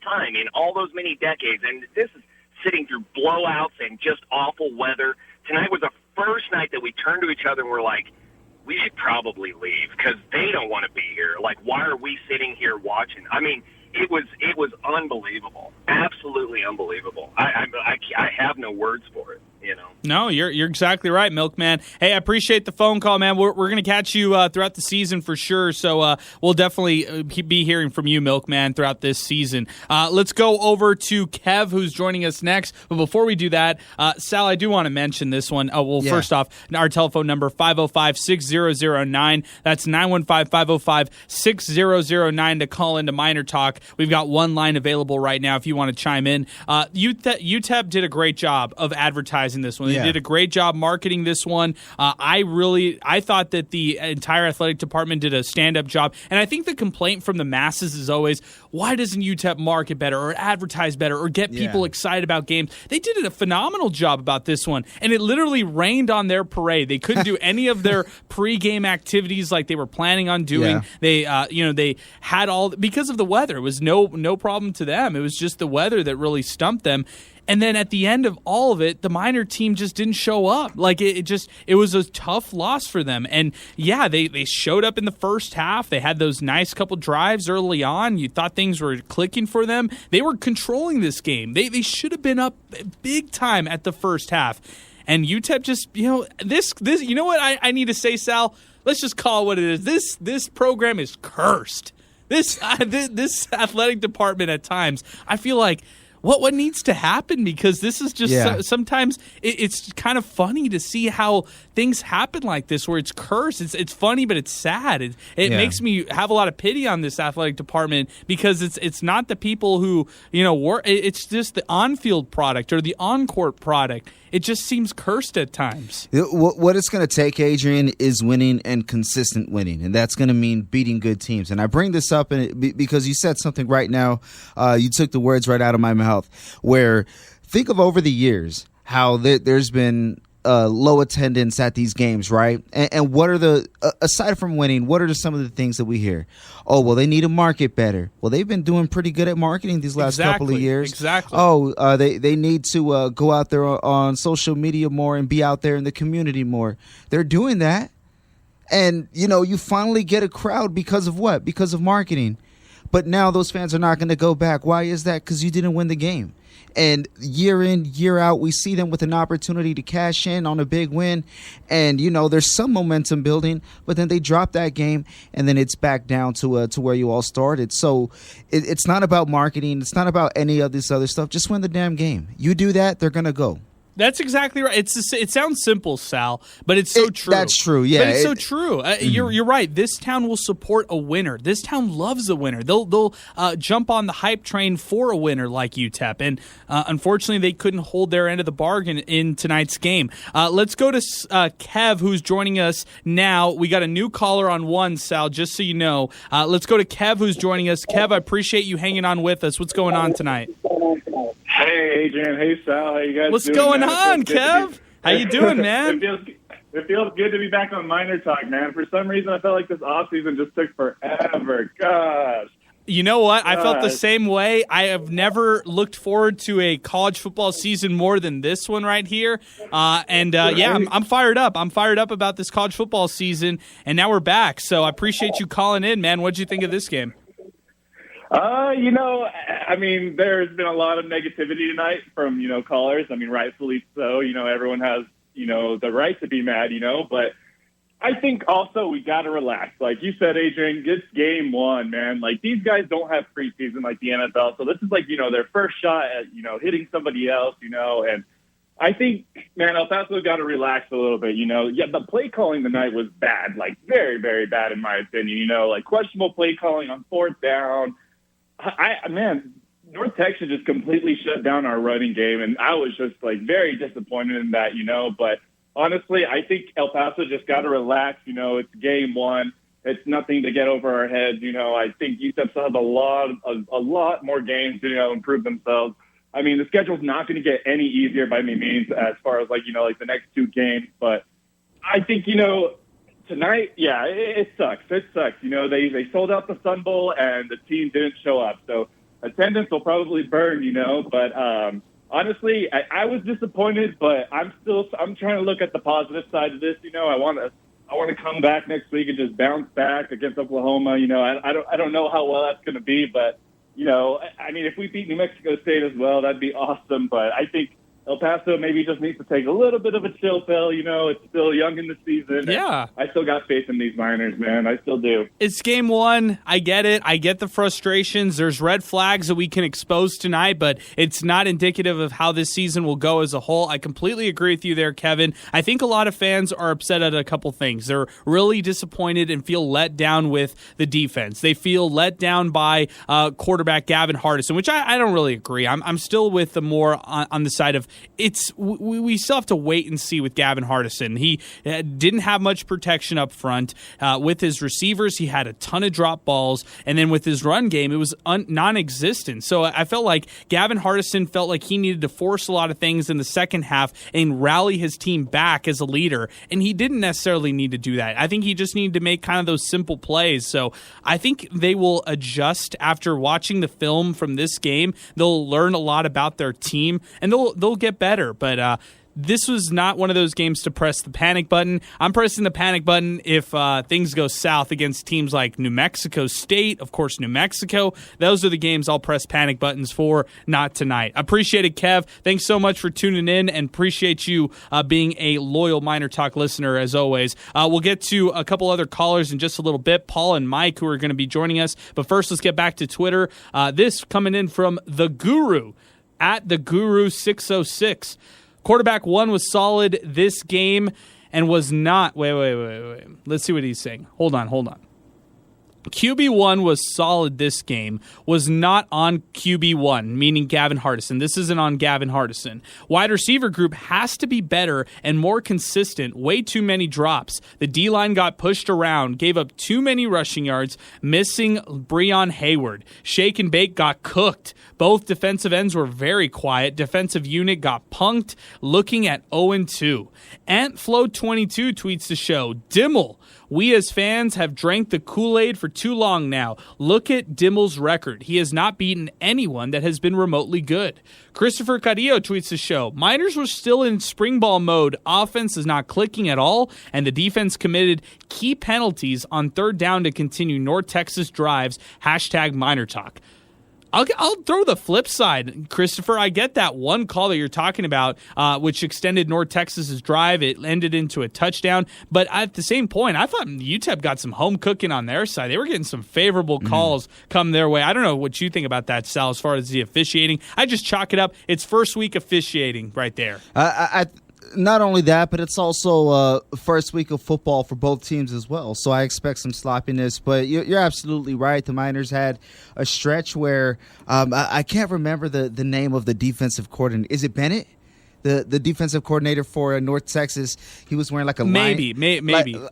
time in all those many decades, and this is sitting through blowouts and just awful weather. Tonight was the first night that we turned to each other and we're like, we should probably leave because they don't want to be here. Like, why are we sitting here watching? I mean, it was unbelievable, absolutely unbelievable. I have no words for it. No, you're exactly right, Milkman. Hey, I appreciate the phone call, man. We're going to catch you throughout the season for sure. So we'll definitely be hearing from you, Milkman, throughout this season. Let's go over to Kev, who's joining us next. But before we do that, Sal, I do want to mention this one. First off, our telephone number 505-6009. That's 915-505-6009 to call into Miner Talk. We've got one line available right now if you want to chime in. UTEP did a great job of advertising advertising this one. They Yeah. did a great job marketing this one. I thought that the entire athletic department did a stand-up job. And I think the complaint from the masses is always, why doesn't UTEP market better or advertise better or get people excited about games? They did a phenomenal job about this one, and it literally rained on their parade. They couldn't do any of their pre-game activities like they were planning on doing. Yeah. They had all because of the weather. It was no problem to them. It was just the weather that really stumped them. And then at the end of all of it, the Miner team just didn't show up. Like it was a tough loss for them. And yeah, they showed up in the first half. They had those nice couple drives early on. You thought things were clicking for them. They were controlling this game. They should have been up big time at the first half. And UTEP just, this you know what I need to say, Sal? Let's just call it what it is. This program is cursed. This athletic department at times, I feel like, what needs to happen? Because this is just sometimes it's kind of funny to see how things happen like this, where it's cursed. It's funny, but it's sad. It makes me have a lot of pity on this athletic department because it's not the people who work. It's just the on-field product or the on-court product. It just seems cursed at times. What it's going to take, Adrian, is winning and consistent winning, and that's going to mean beating good teams. And I bring this up because you said something right now. You took the words right out of my mouth, where think of over the years how there's been low attendance at these games, right? And what are aside from winning, what are some of the things that we hear? Oh, well, they need to market better. Well, they've been doing pretty good at marketing these last couple of years. Exactly. Oh, they need to go out there on social media more and be out there in the community more. They're doing that. And, you finally get a crowd because of what? Because of marketing. But now those fans are not going to go back. Why is that? Because you didn't win the game. And year in, year out, we see them with an opportunity to cash in on a big win. And, there's some momentum building, but then they drop that game, and then it's back down to where you all started. So it's not about marketing. It's not about any of this other stuff. Just win the damn game. You do that, they're going to go. That's exactly right. It sounds simple, Sal, but it's so true. That's true, yeah. But it's so true. You're right. This town will support a winner. This town loves a winner. They'll jump on the hype train for a winner like UTEP. And unfortunately, they couldn't hold their end of the bargain in tonight's game. Let's go to Kev, who's joining us now. We got a new caller on one, Sal, just so you know. Let's go to Kev, who's joining us. Kev, I appreciate you hanging on with us. What's going on tonight? Hey, Adrian. Hey, Sal. How you guys What's doing? going on, Kev? How you doing, man? It feels good to be back on MinerTalk, man. For some reason, I felt like this offseason just took forever. Gosh. You know what? I felt the same way. I have never looked forward to a college football season more than this one right here. I'm fired up. I'm fired up about this college football season, and now we're back. So I appreciate you calling in, man. What'd you think of this game? There's been a lot of negativity tonight from, callers. Rightfully so. Everyone has, the right to be mad, but I think also we got to relax. Like you said, Adrian, it's game one, man. Like these guys don't have preseason like the NFL. So this is like, their first shot at, hitting somebody else, and I think, man, El Paso got to relax a little bit, the play calling tonight was bad, like very, very bad in my opinion, like questionable play calling on fourth down. North Texas just completely shut down our running game, and I was just like very disappointed in that, But honestly, I think El Paso just got to relax. It's game one. It's nothing to get over our heads. I think UTEP still has a lot more games to improve themselves. The schedule's not going to get any easier by any means as far as like the next two games, but I think tonight, yeah, it sucks. It sucks. They sold out the Sun Bowl and the team didn't show up. So attendance will probably burn, But honestly, I was disappointed, but I'm trying to look at the positive side of this. I want to come back next week and just bounce back against Oklahoma. I don't know how well that's going to be, but if we beat New Mexico State as well, that'd be awesome. But I think El Paso maybe just needs to take a little bit of a chill pill. It's still young in the season. Yeah. I still got faith in these Miners, man. I still do. It's game one. I get it. I get the frustrations. There's red flags that we can expose tonight, but it's not indicative of how this season will go as a whole. I completely agree with you there, Kevin. I think a lot of fans are upset at a couple things. They're really disappointed and feel let down with the defense. They feel let down by quarterback Gavin Hardison, which I don't really agree. I'm still with the more on the side of we still have to wait and see with Gavin Hardison. He didn't have much protection up front. With his receivers, he had a ton of drop balls, and then with his run game, it was non-existent. So I felt like Gavin Hardison felt like he needed to force a lot of things in the second half and rally his team back as a leader, and he didn't necessarily need to do that. I think he just needed to make kind of those simple plays. So I think they will adjust after watching the film from this game. They'll learn a lot about their team, and they'll get better. But this was not one of those games to press the panic button. I'm pressing the panic button if things go south against teams like New Mexico State. Of course, New Mexico. Those are the games I'll press panic buttons for, not tonight. Appreciate it, Kev. Thanks so much for tuning in, and appreciate you being a loyal Miner Talk listener, as always. We'll get to a couple other callers in just a little bit, Paul and Mike, who are going to be joining us. But first, let's get back to Twitter. This coming in from The Guru, at The Guru 606. Quarterback 1 was solid this game and was not... Wait. Let's see what he's saying. Hold on. QB1 was solid this game, was not on QB1, meaning Gavin Hardison. This isn't on Gavin Hardison. Wide receiver group has to be better and more consistent. Way too many drops. The D-line got pushed around, gave up too many rushing yards, missing Breon Hayward. Shake and Bake got cooked. Both defensive ends were very quiet. Defensive unit got punked, looking at 0-2. AntFlow22 tweets the show, Dimmel, we as fans have drank the Kool-Aid for too long now. Look at Dimmel's record. He has not beaten anyone that has been remotely good. Christopher Carrillo tweets the show, Miners were still in spring ball mode. Offense is not clicking at all, and the defense committed key penalties on third down to continue North Texas drives. #MinerTalk. I'll throw the flip side, Christopher. I get that one call that you're talking about, which extended North Texas's drive. It ended into a touchdown. But at the same point, I thought UTEP got some home cooking on their side. They were getting some favorable calls come their way. I don't know what you think about that, Sal, as far as the officiating. I just chalk it up. It's first week officiating right there. Not only that, but it's also first week of football for both teams as well. So I expect some sloppiness. But you're absolutely right. The Miners had a stretch where I can't remember the name of the defensive coordinator. Is it Bennett? The defensive coordinator for North Texas. He was wearing like a maybe. I'm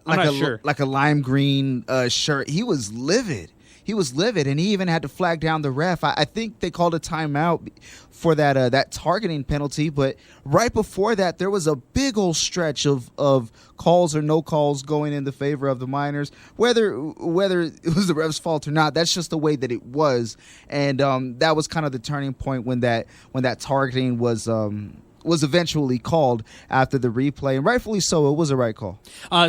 not sure. Like a lime green shirt. He was livid. And he even had to flag down the ref. I think they called a timeout for that targeting penalty, but right before that, there was a big old stretch of calls or no calls going in the favor of the Miners. Whether it was the ref's fault or not, that's just the way that it was, and that was kind of the turning point when that targeting was eventually called after the replay, and rightfully so. It was a right call.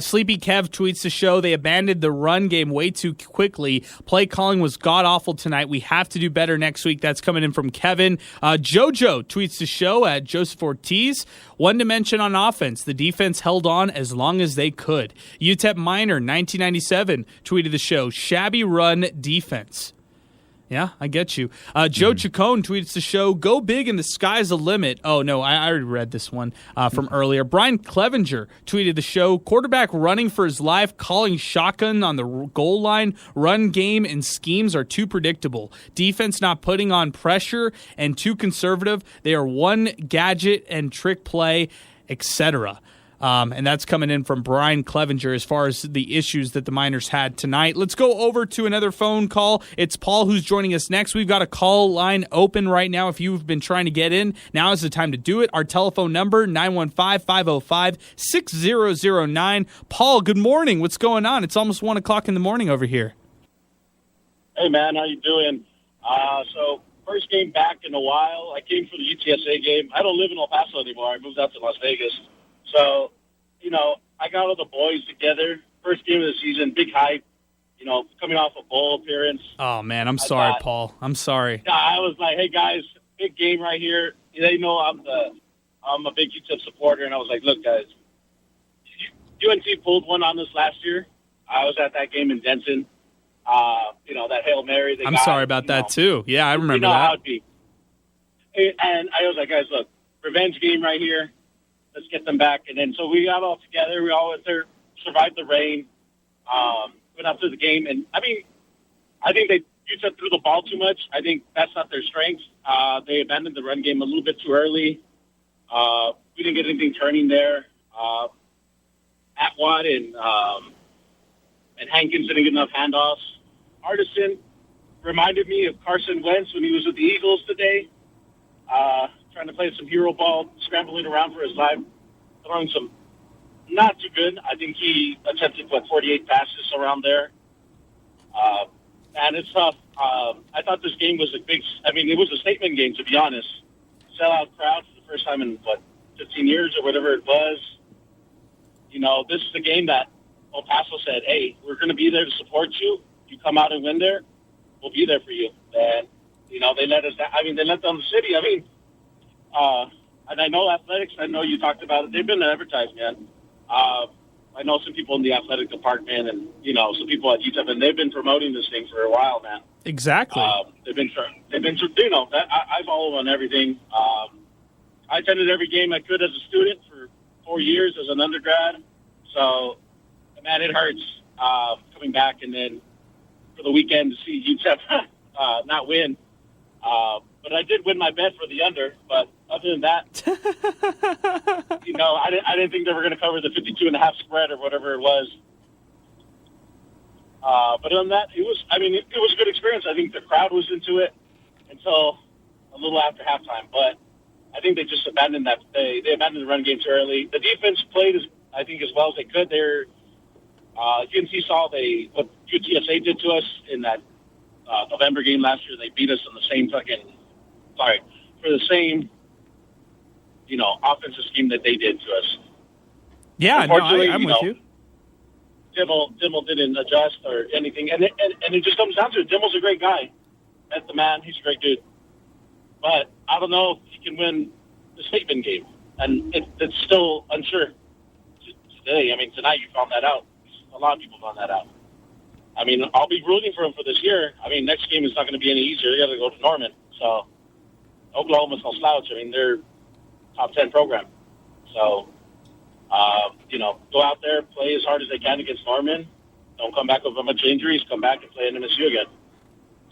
Sleepy Kev tweets the show, they abandoned the run game way too quickly. Play calling was god-awful tonight. We have to do better next week. That's coming in from Kevin. Jojo tweets the show at Joseph Ortiz. One dimension on offense. The defense held on as long as they could. UTEP Miner 1997 tweeted the show, shabby run defense. Yeah, I get you. Joe Chacon tweets the show, go big and the sky's the limit. Oh, no, I already read this one from earlier. Brian Clevenger tweeted the show, quarterback running for his life, calling shotgun on the goal line. Run game and schemes are too predictable. Defense not putting on pressure and too conservative. They are one gadget and trick play, etc. And that's coming in from Brian Clevenger as far as the issues that the Miners had tonight. Let's go over to another phone call. It's Paul who's joining us next. We've got a call line open right now. If you've been trying to get in, now is the time to do it. Our telephone number, 915-505-6009. Paul, good morning. What's going on? It's almost 1 o'clock in the morning over here. Hey, man. How you doing? So first game back in a while. I came for the UTSA game. I don't live in El Paso anymore. I moved out to Las Vegas. So, I got all the boys together. First game of the season, big hype, coming off a bowl appearance. Oh, man, I'm sorry, Paul. I'm sorry. I was like, hey, guys, big game right here. They know I'm a big UTEP supporter, and I was like, look, guys, UNC pulled one on us last year. I was at that game in Denton. That Hail Mary. I'm sorry about that, too. Yeah, I remember that. How it'd be. And I was like, guys, look, revenge game right here. Let's get them back. And then so we got all together. We all went there, survived the rain, went out to the game. And, I think UTEP threw the ball too much. I think that's not their strength. They abandoned the run game a little bit too early. We didn't get anything turning there. Atwatt and Hankins didn't get enough handoffs. Artisan reminded me of Carson Wentz when he was with the Eagles today, trying to play some hero ball, scrambling around for his life, throwing some not too good. I think he attempted, 48 passes around there. And it's tough. I thought this game was it was a statement game, to be honest. Sellout crowd for the first time in, 15 years or whatever it was. This is a game that El Paso said, hey, we're going to be there to support you. You come out and win there, we'll be there for you. And, they let us down. They let down the city. And I know athletics. I know you talked about it. They've been advertised, man. I know some people in the athletic department and, some people at UTEP, and they've been promoting this thing for a while, man. Exactly. They've been, I follow on everything. I attended every game I could as a student for 4 years as an undergrad. So, man, it hurts coming back and then for the weekend to see UTEP not win. But I did win my bet for the under. But other than that, I didn't think they were going to cover the 52.5 spread or whatever it was. But other than that, it was a good experience. I think the crowd was into it until a little after halftime. But I think they just abandoned that. They abandoned the run game too early. The defense played, as well as they could. UNC saw what UTSA did to us in that November game last year. They beat us on the same for the same, offensive scheme that they did to us. Yeah, I'm with you. Dimmel didn't adjust or anything, and it just comes down to it. Dimmel's a great guy. That's the man. He's a great dude. But I don't know if he can win the statement game, and it's still unsure today. Tonight you found that out. A lot of people found that out. I'll be rooting for him for this year. Next game is not going to be any easier. They got to go to Norman. So Oklahoma's no slouch. They're top 10 program. So, go out there, play as hard as they can against Norman. Don't come back with a bunch of injuries. Come back and play in MSU again.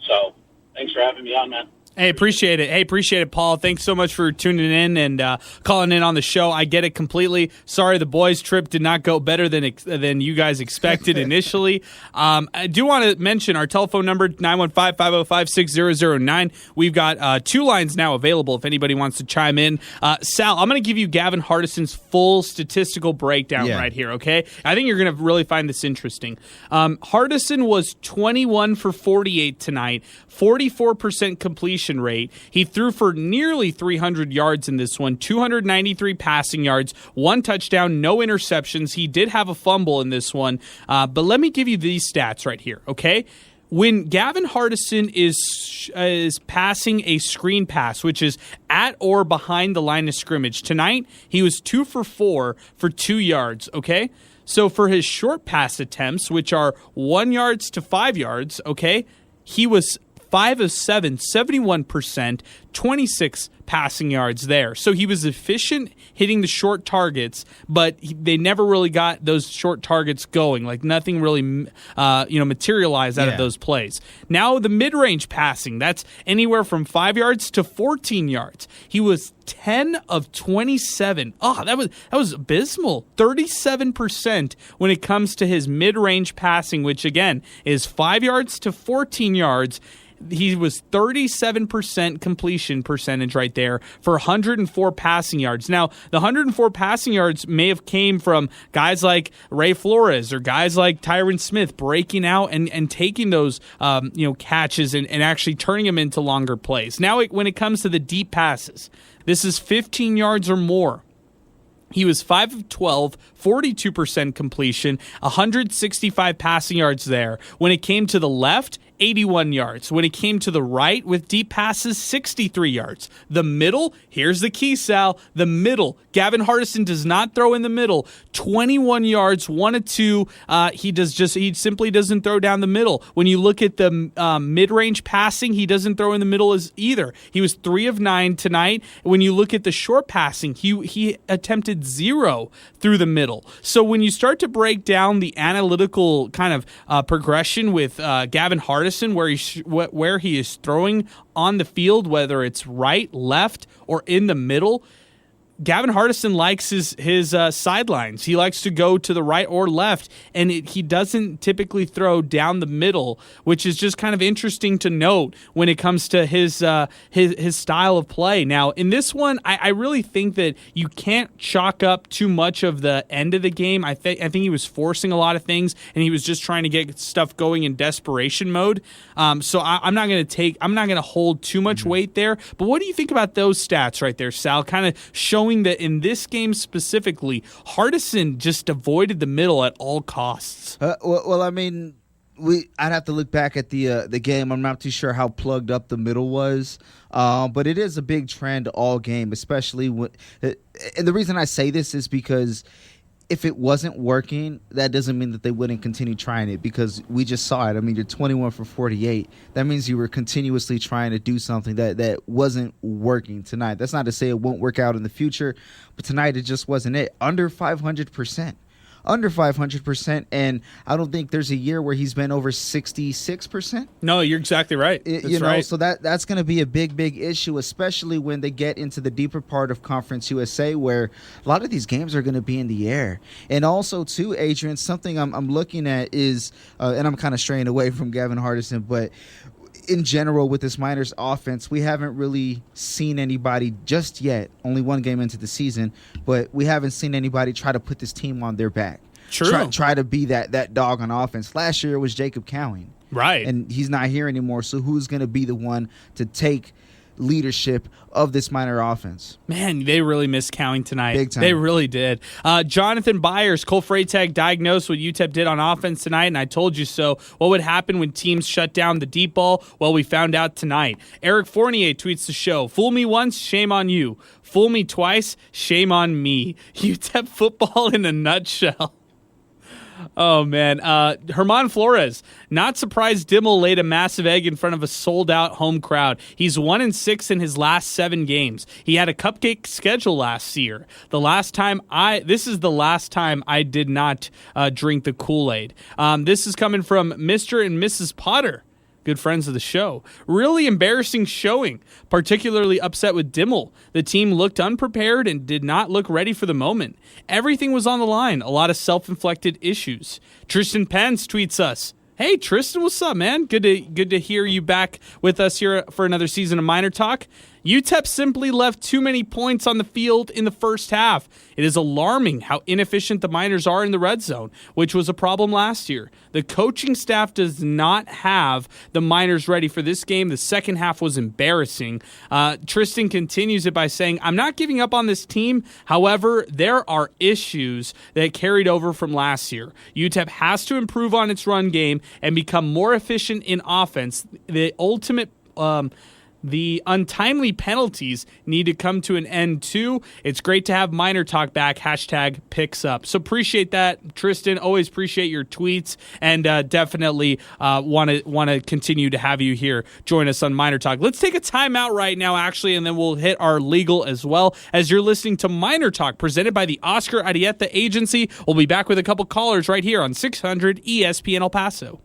So, thanks for having me on, man. Hey, appreciate it, Paul. Thanks so much for tuning in and calling in on the show. I get it completely. Sorry, the boys' trip did not go better than you guys expected initially. I do want to mention our telephone number, 915-505-6009. We've got 2 lines now available if anybody wants to chime in. Sal, I'm going to give you Gavin Hardison's full statistical breakdown right here, okay? I think you're going to really find this interesting. Hardison was 21 for 48 tonight, 44% completion rate. He threw for nearly 300 yards in this one, 293 passing yards, 1 touchdown, no interceptions. He did have a fumble in this one, but let me give you these stats right here, okay? When Gavin Hardison is passing a screen pass, which is at or behind the line of scrimmage, tonight he was 2 for 4 for 2 yards, okay? So for his short pass attempts, which are 1 yards to 5 yards, okay, he was 5 of 7, 71%, 26 passing yards there. So he was efficient hitting the short targets, but they never really got those short targets going. Like nothing really, materialized out of those plays. Now the mid-range passing, that's anywhere from 5 yards to 14 yards. He was 10 of 27. Oh, that was abysmal. 37% when it comes to his mid-range passing, which again is 5 yards to 14 yards. He was 37% completion percentage right there for 104 passing yards. Now, the 104 passing yards may have came from guys like Ray Flores or guys like Tyron Smith breaking out and taking those catches and actually turning them into longer plays. Now, when it comes to the deep passes, this is 15 yards or more. He was 5 of 12, 42% completion, 165 passing yards there. When it came to the left, 81 yards. When it came to the right with deep passes, 63 yards. The middle, here's the key, Sal. The middle. Gavin Hardison does not throw in the middle. 21 yards, 1 of 2. He simply doesn't throw down the middle. When you look at the mid-range passing, he doesn't throw in the middle as either. He was 3 of 9 tonight. When you look at the short passing, he attempted 0 through the middle. So when you start to break down the analytical kind of progression with Gavin Hardison, where he is throwing on the field, whether it's right, left, or in the middle, Gavin Hardison likes his sidelines. He likes to go to the right or left, and he doesn't typically throw down the middle, which is just kind of interesting to note when it comes to his style of play. Now, in this one, I really think that you can't chalk up too much of the end of the game. I think he was forcing a lot of things, and he was just trying to get stuff going in desperation mode. So I'm not going to hold too much weight there. But what do you think about those stats right there, Sal? Kind of showing that in this game specifically, Hardison just avoided the middle at all costs. Well, I mean, I'd have to look back at the game. I'm not too sure how plugged up the middle was, but it is a big trend all game, especially when. And the reason I say this is because if it wasn't working, that doesn't mean that they wouldn't continue trying it, because we just saw it. I mean, you're 21 for 48. That means you were continuously trying to do something that wasn't working tonight. That's not to say it won't work out in the future, but tonight it just wasn't it. Under 500%. Under 500%, and I don't think there's a year where he's been over 66%. No, you're exactly right. Right. So that's going to be a big issue, especially when they get into the deeper part of Conference USA, where a lot of these games are going to be in the air. And also, too, Adrian, something I'm looking at is, and I'm kind of straying away from Gavin Hardison, but in general with this Miners offense, we haven't really seen anybody just yet, only one game into the season, but we haven't seen anybody try to put this team on their back. True. Try to be that dog on offense. Last year it was Jacob Cowing. Right. And he's not here anymore, so who's going to be the one to take leadership of this Miner offense? Man, they really missed Cowing tonight. Big time. They really did. Jonathan Byers, Cole Freytag diagnosed what UTEP did on offense tonight, and I told you so. What would happen when teams shut down the deep ball? Well, we found out tonight. Eric Fournier tweets the show, "Fool me once, shame on you. Fool me twice, shame on me." UTEP football in a nutshell. Oh, man. Herman Flores, not surprised Dimmel laid a massive egg in front of a sold-out home crowd. He's 1-6 in his last 7 games. He had a cupcake schedule last year. This is the last time I did not drink the Kool-Aid. This is coming from Mr. and Mrs. Potter. Good friends of the show. Really embarrassing showing, particularly upset with Dimmel. The team looked unprepared and did not look ready for the moment. Everything was on the line, a lot of self-inflicted issues. Tristan Pence tweets us, "Hey Tristan, what's up, man? Good to hear you back with us here for another season of Miner Talk. UTEP simply left too many points on the field in the first half. It is alarming how inefficient the Miners are in the red zone, which was a problem last year. The coaching staff does not have the Miners ready for this game. The second half was embarrassing." Tristan continues it by saying, "I'm not giving up on this team. However, there are issues that carried over from last year. UTEP has to improve on its run game and become more efficient in offense. The untimely penalties need to come to an end, too. It's great to have Miner Talk back. #picks up." So appreciate that, Tristan. Always appreciate your tweets, and definitely want to continue to have you here. Join us on Miner Talk. Let's take a timeout right now, actually, and then we'll hit our legal as well. As you're listening to Miner Talk, presented by the Oscar Arieta Agency. We'll be back with a couple callers right here on 600 ESPN El Paso.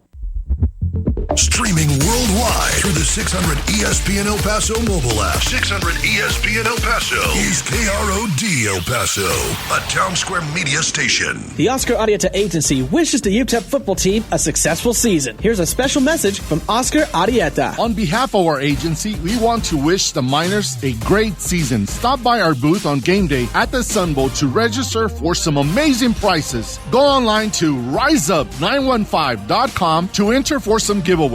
Streaming worldwide through the 600 ESPN El Paso mobile app. 600 ESPN El Paso is KROD El Paso, a Town Square media station. The Oscar Arieta Agency wishes the UTEP football team a successful season. Here's a special message from Oscar Arieta. On behalf of our agency, we want to wish the Miners a great season. Stop by our booth on game day at the Sun Bowl to register for some amazing prizes. Go online to riseup915.com to enter for some giveaways.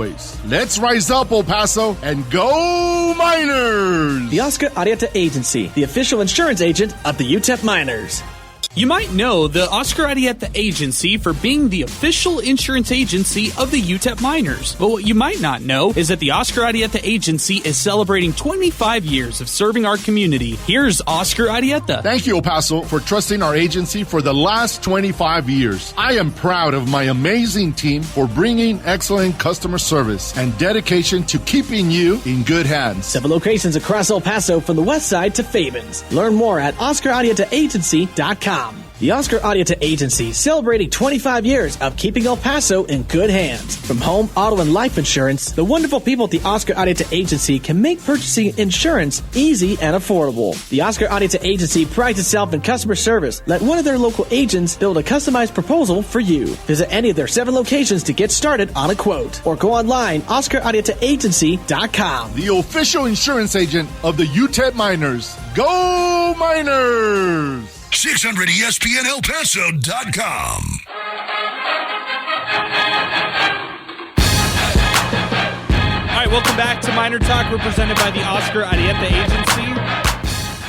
Let's rise up, El Paso, and go Miners! The Oscar Arieta Agency, the official insurance agent of the UTEP Miners. You might know the Oscar Arieta Agency for being the official insurance agency of the UTEP Miners. But what you might not know is that the Oscar Arieta Agency is celebrating 25 years of serving our community. Here's Oscar Arieta. Thank you, El Paso, for trusting our agency for the last 25 years. I am proud of my amazing team for bringing excellent customer service and dedication to keeping you in good hands. 7 locations across El Paso from the west side to Fabens. Learn more at OscarArietaAgency.com. The Oscar Audiota Agency, celebrating 25 years of keeping El Paso in good hands. From home, auto, and life insurance, the wonderful people at the Oscar Audiota Agency can make purchasing insurance easy and affordable. The Oscar Audiota Agency prides itself in customer service. Let one of their local agents build a customized proposal for you. Visit any of their 7 locations to get started on a quote. Or go online, OscarAudiotaAgency.com. The official insurance agent of the UTEP Miners. Go Miners! 600ESPNElPaso.com. All right, welcome back to Miner Talk. We're presented by the Oscar Audiota Agency.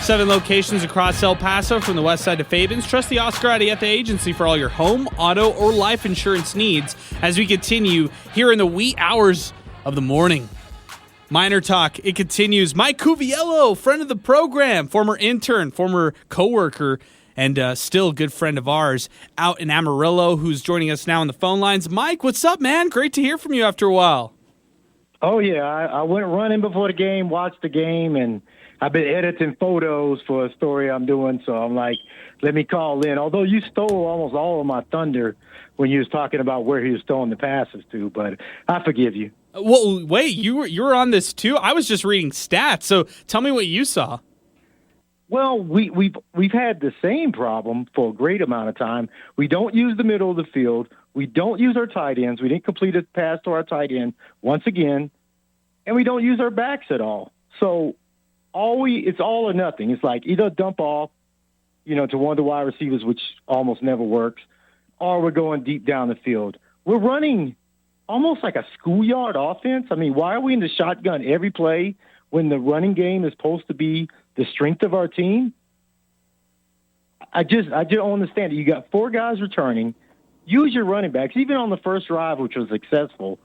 7 locations across El Paso from the west side to Fabens. Trust the Oscar Audiota Agency for all your home, auto, or life insurance needs as we continue here in the wee hours of the morning. Miner Talk, it continues. Mike Cuviello, friend of the program, former intern, former coworker, and still a good friend of ours out in Amarillo, who's joining us now on the phone lines. Mike, what's up, man? Great to hear from you after a while. Oh, yeah. I went running before the game, watched the game, and I've been editing photos for a story I'm doing, so I'm like, let me call in. Although you stole almost all of my thunder when you was talking about where he was throwing the passes to, but I forgive you. Well, wait, you were on this too? I was just reading stats, so tell me what you saw. Well, we've had the same problem for a great amount of time. We don't use the middle of the field. We don't use our tight ends. We didn't complete a pass to our tight end once again, and we don't use our backs at all. So it's all or nothing. It's like either dump off, to one of the wide receivers, which almost never works, or we're going deep down the field. We're running almost like a schoolyard offense. I mean, why are we in the shotgun every play when the running game is supposed to be the strength of our team? I just don't understand it. You got 4 guys returning. Use your running backs. Even on the first drive, which was successful,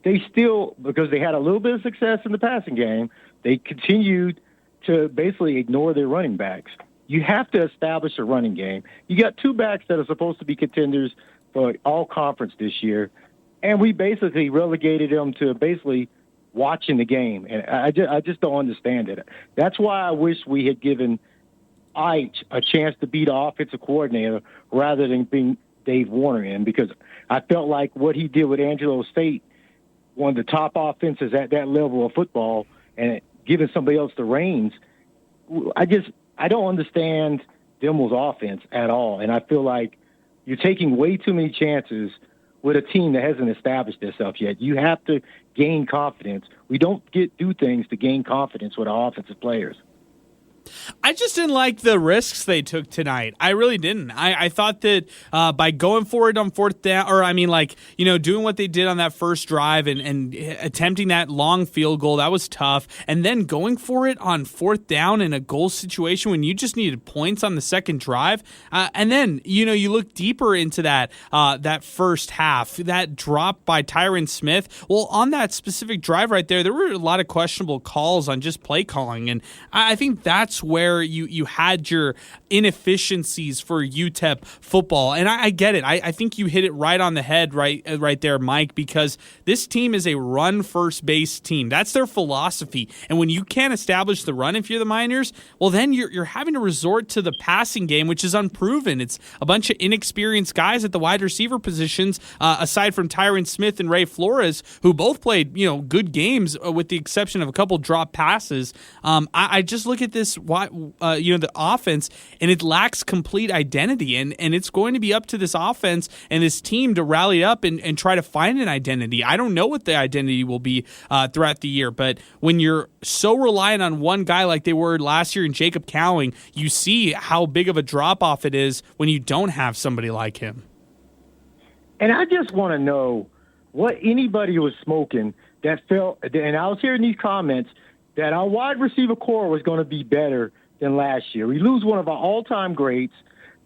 they still, because they had a little bit of success in the passing game, they continued to basically ignore their running backs. You have to establish a running game. You got 2 backs that are supposed to be contenders for all conference this year, and we basically relegated them to basically watching the game. And I just don't understand it. That's why I wish we had given Ike a chance to be the offensive coordinator rather than being Dave Warner in, because I felt like what he did with Angelo State, one of the top offenses at that level of football, and giving somebody else the reins, I don't understand Dimmel's offense at all. And I feel like you're taking way too many chances with a team that hasn't established itself yet. You have to gain confidence. We don't do things to gain confidence with our offensive players. I just didn't like the risks they took tonight. I really didn't. I thought that by going for it on 4th down, or doing what they did on that first drive and attempting that long field goal, that was tough. And then going for it on 4th down in a goal situation when you just needed points on the second drive. And then, you look deeper into that first half, that drop by Tyron Smith. Well, on that specific drive right there were a lot of questionable calls on just play calling. And I think that's where you had your inefficiencies for UTEP football. And I get it. I think you hit it right on the head right there, Mike, because this team is a run-first base team. That's their philosophy. And when you can't establish the run if you're the Miners, well, then you're having to resort to the passing game, which is unproven. It's a bunch of inexperienced guys at the wide receiver positions, aside from Tyron Smith and Ray Flores, who both played good games with the exception of a couple drop passes. I just look at this the offense, and it lacks complete identity, and it's going to be up to this offense and this team to rally up and try to find an identity. I don't know what the identity will be throughout the year, but when you're so reliant on one guy like they were last year in Jacob Cowing, you see how big of a drop-off it is when you don't have somebody like him. And I just want to know what anybody was smoking that felt, and I was hearing these comments, that our wide receiver core was going to be better than last year. We lose one of our all-time greats.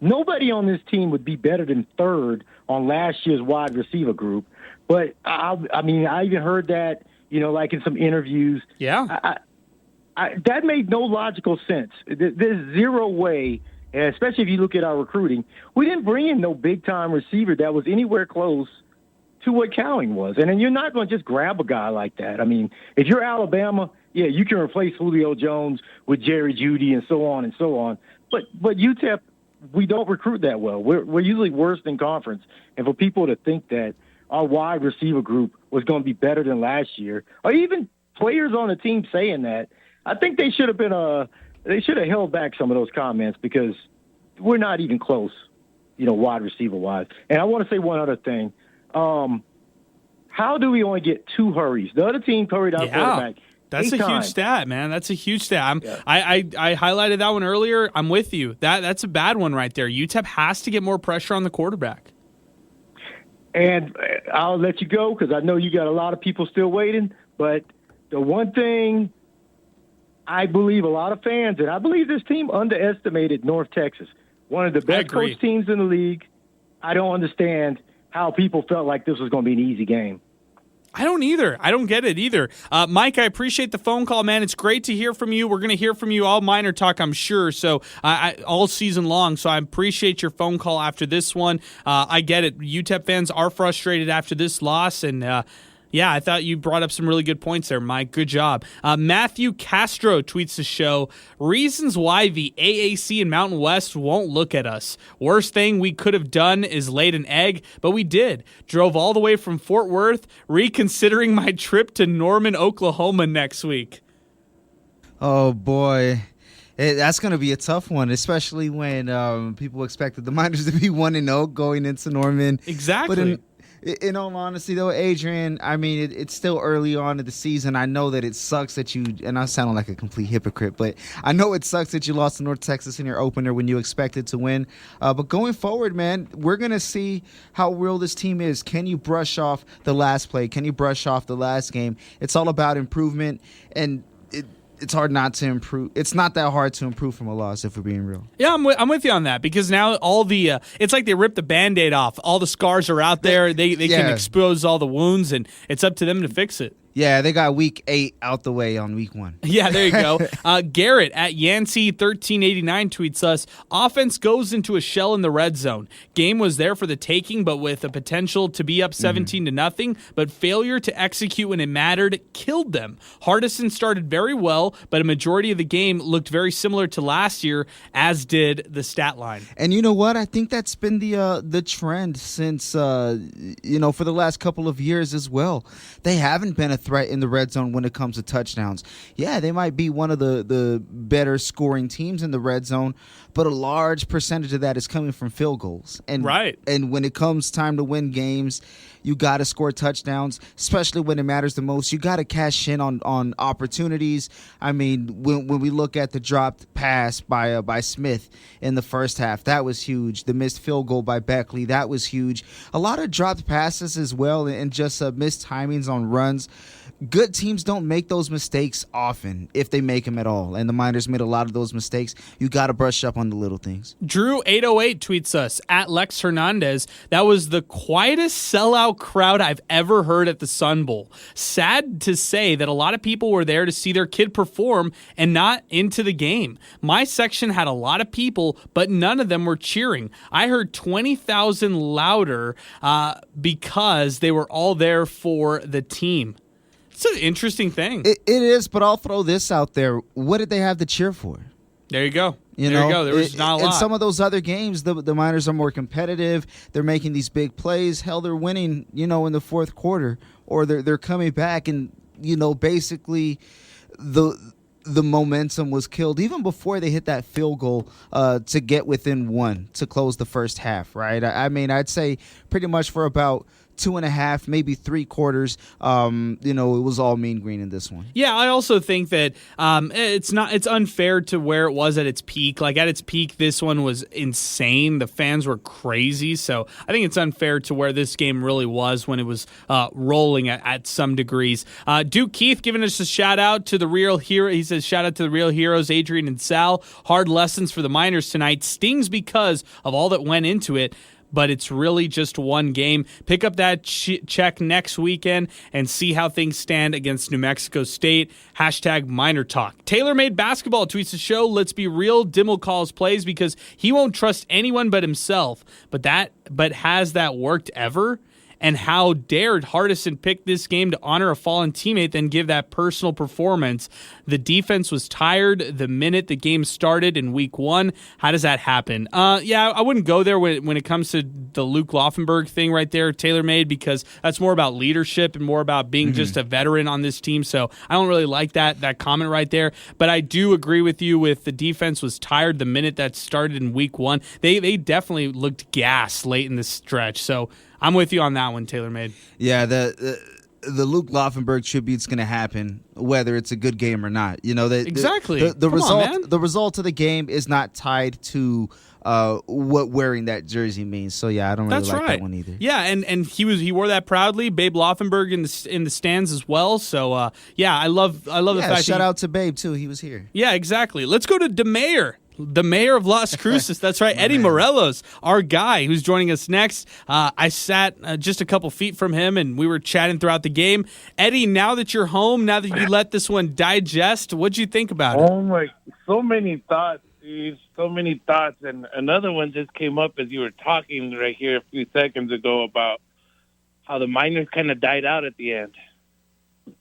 Nobody on this team would be better than 3rd on last year's wide receiver group. But, I even heard that, like in some interviews. Yeah. That made no logical sense. There's zero way, and especially if you look at our recruiting, we didn't bring in no big-time receiver that was anywhere close to what Cowing was. And then you're not going to just grab a guy like that. I mean, if you're Alabama, yeah, you can replace Julio Jones with Jerry Jeudy and so on and so on. But UTEP we don't recruit that well. We're usually worst in conference. And for people to think that our wide receiver group was going to be better than last year, or even players on the team saying that, I think they should have been they should have held back some of those comments because we're not even close, wide receiver wise. And I want to say one other thing. How do we only get 2 hurries? The other team hurried our quarterback. That's a huge stat, man. That's a huge stat. I highlighted that one earlier. I'm with you. That's a bad one right there. UTEP has to get more pressure on the quarterback. And I'll let you go because I know you got a lot of people still waiting. But the one thing I believe a lot of fans, and I believe this team underestimated North Texas, one of the best coach teams in the league. I don't understand how people felt like this was going to be an easy game. I don't either. I don't get it either. Mike, I appreciate the phone call, man. It's great to hear from you. We're going to hear from you all Miner Talk, I'm sure, so all season long. So I appreciate your phone call after this one. I get it. UTEP fans are frustrated after this loss, and yeah, I thought you brought up some really good points there, Mike. Good job. Matthew Castro tweets the show, reasons why the AAC and Mountain West won't look at us. Worst thing we could have done is laid an egg, but we did. Drove all the way from Fort Worth, reconsidering my trip to Norman, Oklahoma next week. Oh, boy. That's going to be a tough one, especially when people expected the Miners to be 1-0 going into Norman. Exactly. But in all honesty, though, Adrian, I mean, it's still early on in the season. I know that it sucks that you, and I sound like a complete hypocrite, but I know it sucks that you lost to North Texas in your opener when you expected to win. But going forward, man, we're going to see how real this team is. Can you brush off the last play? Can you brush off the last game? It's all about improvement, and it's hard not to improve. It's not that hard to improve from a loss, if we're being real. Yeah, I'm with you on that because now all the it's like they ripped the Band-Aid off. All the scars are out there. They can expose all the wounds, and it's up to them to fix it. Yeah, they got week 8 out the way on week 1. Yeah, there you go. Garrett at Yancey1389 tweets us, offense goes into a shell in the red zone. Game was there for the taking, but with a potential to be up 17-0, but failure to execute when it mattered killed them. Hardison started very well, but a majority of the game looked very similar to last year, as did the stat line. And you know what? I think that's been the trend since, for the last couple of years as well. They haven't been a threat in the red zone when it comes to touchdowns. Yeah, they might be one of the better scoring teams in the red zone, but a large percentage of that is coming from field goals. And when it comes time to win games, you got to score touchdowns, especially when it matters the most. You got to cash in on opportunities. I mean, when we look at the dropped pass by Smith in the first half, that was huge. The missed field goal by Beckley, that was huge. A lot of dropped passes as well, and just missed timings on runs. Good teams don't make those mistakes often, if they make them at all. And the Miners made a lot of those mistakes. You got to brush up on the little things. Drew808 tweets us, at Lex Hernandez, that was the quietest sellout crowd I've ever heard at the Sun Bowl. Sad to say that a lot of people were there to see their kid perform and not into the game. My section had a lot of people, but none of them were cheering. I heard 20,000 louder because they were all there for the team. It's an interesting thing. It is, but I'll throw this out there. What did they have to cheer for? There you go. There you go. There was not a lot. In some of those other games, the Miners are more competitive. They're making these big plays. Hell, they're winning, in the fourth quarter, or they're coming back, and basically the momentum was killed even before they hit that field goal to get within 1 to close the first half. Right? I mean, I'd say pretty much for about 2.5, maybe 3 quarters, it was all mean green in this one. Yeah, I also think that it's unfair to where it was at its peak. Like at its peak, this one was insane. The fans were crazy. So I think it's unfair to where this game really was when it was rolling at some degrees. Duke Keith giving us a shout out to the real hero. He says, shout out to the real heroes, Adrian and Sal. Hard lessons for the Miners tonight. Stings because of all that went into it. But it's really just one game. Pick up that check next weekend and see how things stand against New Mexico State. #MinerTalk. TaylorMade Basketball tweets the show. Let's be real. Dimmel calls plays because he won't trust anyone but himself. But has that worked ever? And how dared Hardison pick this game to honor a fallen teammate, then give that personal performance? The defense was tired the minute the game started in week 1. How does that happen? Yeah, I wouldn't go there when it comes to the Luke Laufenberg thing right there, TaylorMade, because that's more about leadership and more about being just a veteran on this team. So I don't really like that comment right there. But I do agree with you with the defense was tired the minute that started in week 1. They definitely looked gassed late in the stretch. So I'm with you on that one, TaylorMade. Yeah, the Luke Laufenberg tribute's going to happen whether it's a good game or not. You know, exactly. The result of the game is not tied to what wearing that jersey means. So yeah, I don't really like that one either. Yeah, and he wore that proudly. Babe Laufenberg in the stands as well. So yeah, I love the fact. Shout out to Babe too. He was here. Yeah, exactly. Let's go to DeMayor. The mayor of Las Cruces. That's right. Eddie Morelos, our guy who's joining us next. I sat just a couple feet from him, and we were chatting throughout the game. Eddie, now that you're home, now that you let this one digest, what'd you think about it? Oh, my. So many thoughts, Steve. So many thoughts. And another one just came up as you were talking right here a few seconds ago about how the Miners kind of died out at the end.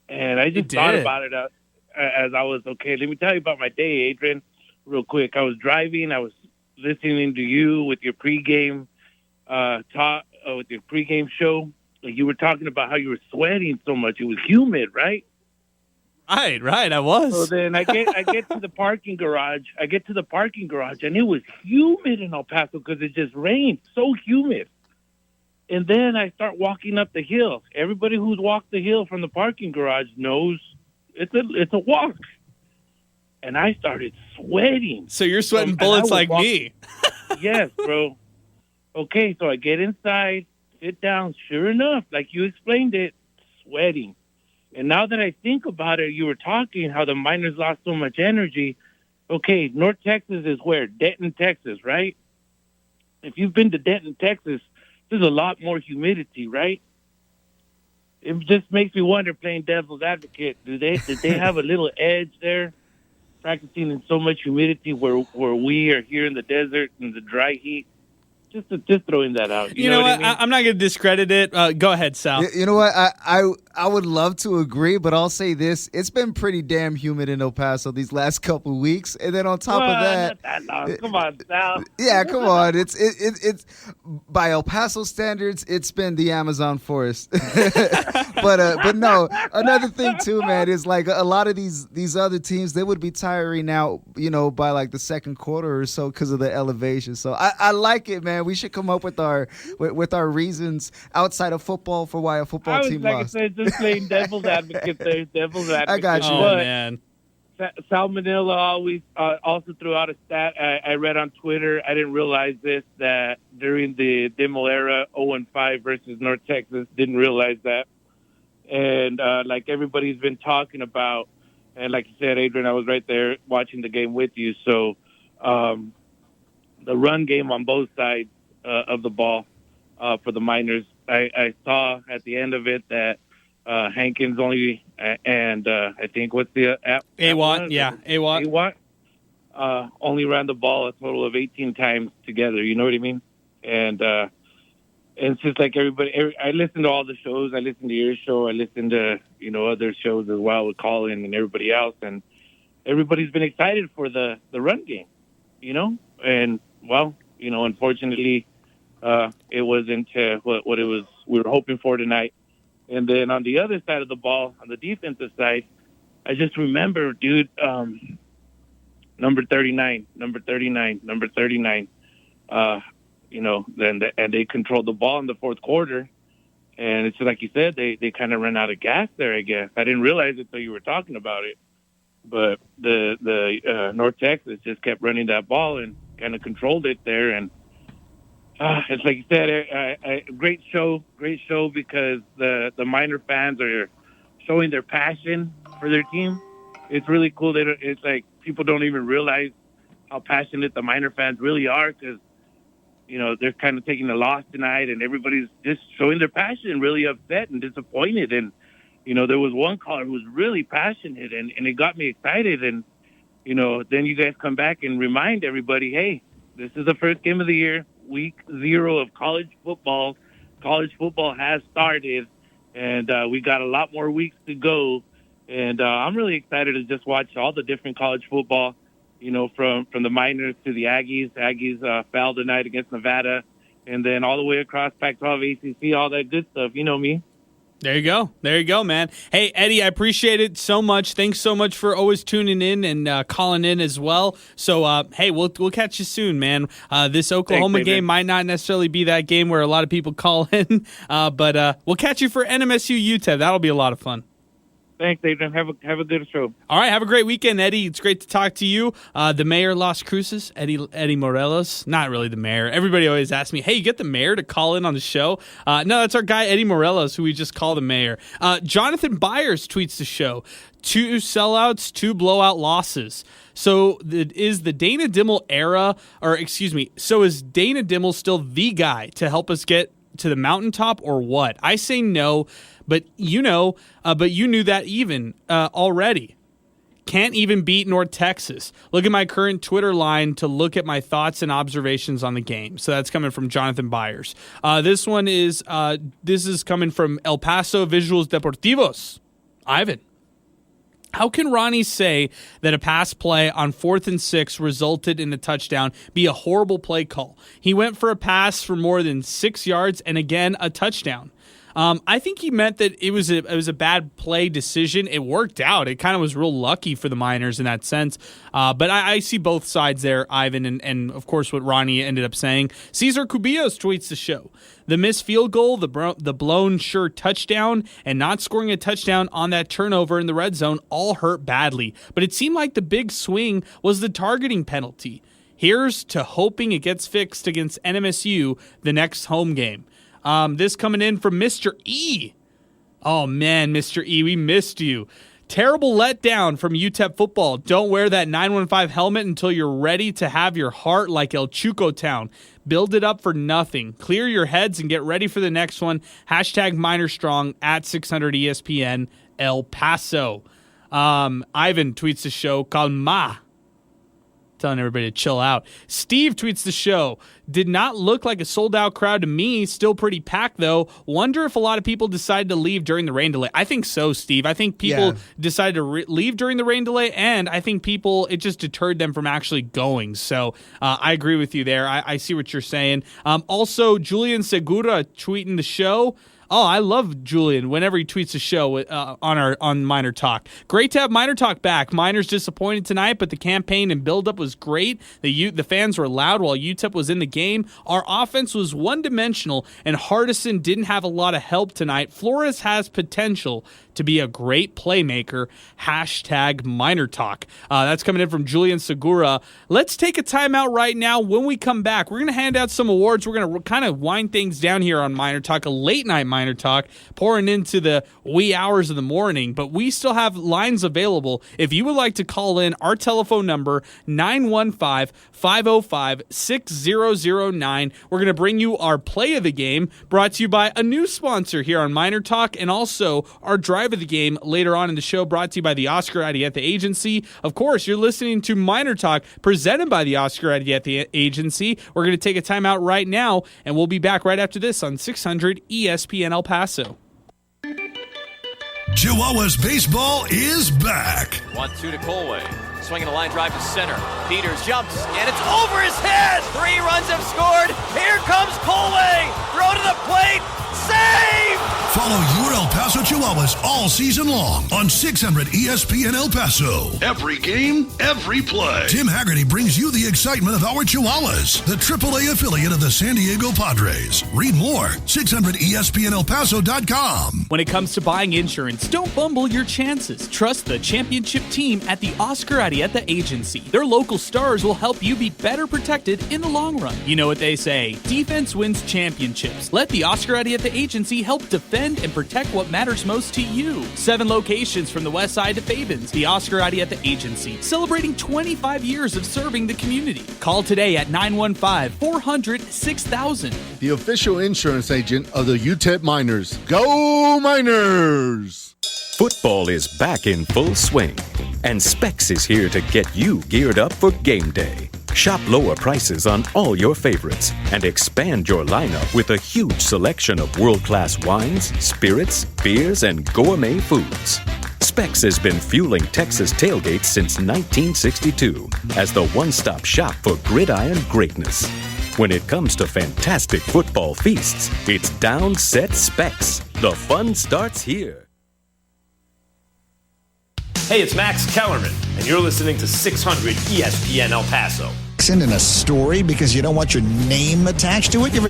And I just thought about it as I was, okay, let me tell you about my day, Adrian. Real quick, I was driving. I was listening to you with your pregame with your pregame show. You were talking about how you were sweating so much. It was humid, right? Right. I was. So then I get to the parking garage. And it was humid in El Paso because it just rained. So humid. And then I start walking up the hill. Everybody who's walked the hill from the parking garage knows it's a walk. And I started sweating. So you're sweating bullets like me. Yes, bro. Okay, so I get inside, sit down. Sure enough, like you explained it, sweating. And now that I think about it, you were talking how the Miners lost so much energy. Okay, North Texas is where? Denton, Texas, right? If you've been to Denton, Texas, there's a lot more humidity, right? It just makes me wonder, playing devil's advocate, did they have a little edge there? Practicing in so much humidity where we are here in the desert in the dry heat. Just throwing that out. You know what? I mean? I'm not going to discredit it. Go ahead, Sal. You know what? I would love to agree, but I'll say this: it's been pretty damn humid in El Paso these last couple of weeks, and then on top of that, not that long. Come on, Sal. Yeah, come on. It's by El Paso standards, it's been the Amazon forest. but no. Another thing too, man, is like a lot of these other teams, they would be tiring out, by like the second quarter or so because of the elevation. So I like it, man. We should come up with our reasons outside of football for why a football team lost. I said, just playing devil's advocate there. Devil's advocate. I got you. Oh, man. Sal Manila always also threw out a stat I read on Twitter. I didn't realize this, that during the Dimmel era, 0-5 versus North Texas. Didn't realize that. And like everybody's been talking about, and like you said, Adrian, I was right there watching the game with you. So the run game on both sides of the ball for the Miners, I saw at the end of it that Hankins only and I think what's the Awat, yeah, Awat only ran the ball a total of 18 times together. You know what I mean? And it's just like everybody. I listen to all the shows. I listen to your show. I listen to other shows as well with Colin and everybody else, and everybody's been excited for the run game. And well, unfortunately, it wasn't what it was we were hoping for tonight. And then on the other side of the ball, on the defensive side, I just remember, dude, number 39. And they controlled the ball in the fourth quarter. And it's like you said, they kind of ran out of gas there, I guess. I didn't realize it until you were talking about it. But the North Texas just kept running that ball and kind of controlled it there. And it's like you said, great show because the Miner fans are showing their passion for their team. It's really cool. It's like people don't even realize how passionate the Miner fans really are because, they're kind of taking a loss tonight and everybody's just showing their passion, really upset and disappointed. And, there was one caller who was really passionate and it got me excited. And, then you guys come back and remind everybody, hey, this is the first game of the year. Week 0 of college football, college football has started, and we got a lot more weeks to go. And I'm really excited to just watch all the different college football, from the Miners to the Aggies. Aggies fell tonight against Nevada, and then all the way across Pac-12, ACC, all that good stuff. You know me. There you go, man. Hey, Eddie, I appreciate it so much. Thanks so much for always tuning in and calling in as well. So, hey, we'll catch you soon, man. This Oklahoma game might not necessarily be that game where a lot of people call in, but we'll catch you for NMSU UTEP. That'll be a lot of fun. Thanks, Adrian. Have a good show. All right, have a great weekend, Eddie. It's great to talk to you. The mayor of Las Cruces, Eddie Morelos. Not really the mayor. Everybody always asks me, hey, you get the mayor to call in on the show? No, that's our guy, Eddie Morelos, who we just call the mayor. Jonathan Byers tweets the show. 2 sellouts, 2 blowout losses. So is the Dana Dimmel era, so is Dana Dimmel still the guy to help us get to the mountaintop or what? I say no. But you knew that even already. Can't even beat North Texas. Look at my current Twitter line to look at my thoughts and observations on the game. So that's coming from Jonathan Byers. This is coming from El Paso Visuals Deportivos. Ivan. How can Ronnie say that a pass play on 4th and 6 resulted in a touchdown be a horrible play call? He went for a pass for more than 6 yards and again a touchdown. I think he meant that it was a bad play decision. It worked out. It kind of was real lucky for the Miners in that sense. But I see both sides there, Ivan, and of course what Ronnie ended up saying. Cesar Cubillos tweets the show. The missed field goal, the blown sure touchdown, and not scoring a touchdown on that turnover in the red zone all hurt badly. But it seemed like the big swing was the targeting penalty. Here's to hoping it gets fixed against NMSU the next home game. This coming in from Mr. E. Oh, man, Mr. E, we missed you. Terrible letdown from UTEP football. Don't wear that 915 helmet until you're ready to have your heart like El Chuco Town. Build it up for nothing. Clear your heads and get ready for the next one. #MinerStrong at 600 ESPN El Paso. Ivan tweets the show. Calma. Telling everybody to chill out. Steve tweets the show. Did not look like a sold-out crowd to me. Still pretty packed, though. Wonder if a lot of people decided to leave during the rain delay. I think so, Steve. I think people decided to leave during the rain delay, and I think it just deterred them from actually going. So I agree with you there. I see what you're saying. Also, Julian Segura tweeting the show. Oh, I love Julian whenever he tweets a show on Miner Talk. Great to have Miner Talk back. Miners disappointed tonight, but the campaign and buildup was great. The fans were loud while UTEP was in the game. Our offense was one-dimensional, and Hardison didn't have a lot of help tonight. Flores has potential to be a great playmaker. #Miner Talk. That's coming in from Julian Segura. Let's take a timeout right now. When we come back, we're going to hand out some awards. We're going to kind of wind things down here on Miner Talk, a late-night Miner Talk, pouring into the wee hours of the morning. But we still have lines available. If you would like to call in, our telephone number, 915-505-6009. We're going to bring you our play of the game, brought to you by a new sponsor here on Miner Talk, and also our drive of the game later on in the show, brought to you by the Oscar Arrieta Agency. Of course, you're listening to Miner Talk, presented by the Oscar Arrieta Agency. We're going to take a timeout right now, and we'll be back right after this on 600 ESPN El Paso. Chihuahuas baseball is back. 1-2 to Colway. Swinging a line drive to center. Peters jumps, and it's over his head. 3 runs have scored. Here comes Colway. Throw to the plate. Save! Follow your El Paso Chihuahuas all season long on 600 ESPN El Paso. Every game, every play. Tim Haggerty brings you the excitement of our Chihuahuas, the AAA affiliate of the San Diego Padres. Read more, 600ESPNElPaso.com. When it comes to buying insurance, don't bumble your chances. Trust the championship team at the Oscar Arrieta Agency. Their local stars will help you be better protected in the long run. You know what they say, defense wins championships. Let the Oscar Arrieta Agency help defend and protect what matters most to you. 7 locations from the west side to Fabens. The Oscar Arrieta Agency, celebrating 25 years of serving the community. Call today at 915-400-6000. The official insurance agent of the UTEP Miners. Go Miners! Football is back in full swing, and Specs is here to get you geared up for game day. Shop lower prices on all your favorites and expand your lineup with a huge selection of world-class wines, spirits, beers, and gourmet foods. Specs has been fueling Texas tailgates since 1962 as the one-stop shop for gridiron greatness. When it comes to fantastic football feasts, it's Down Set Specs. The fun starts here. Hey, it's Max Kellerman, and you're listening to 600 ESPN El Paso. In a story because you don't want your name attached to it? All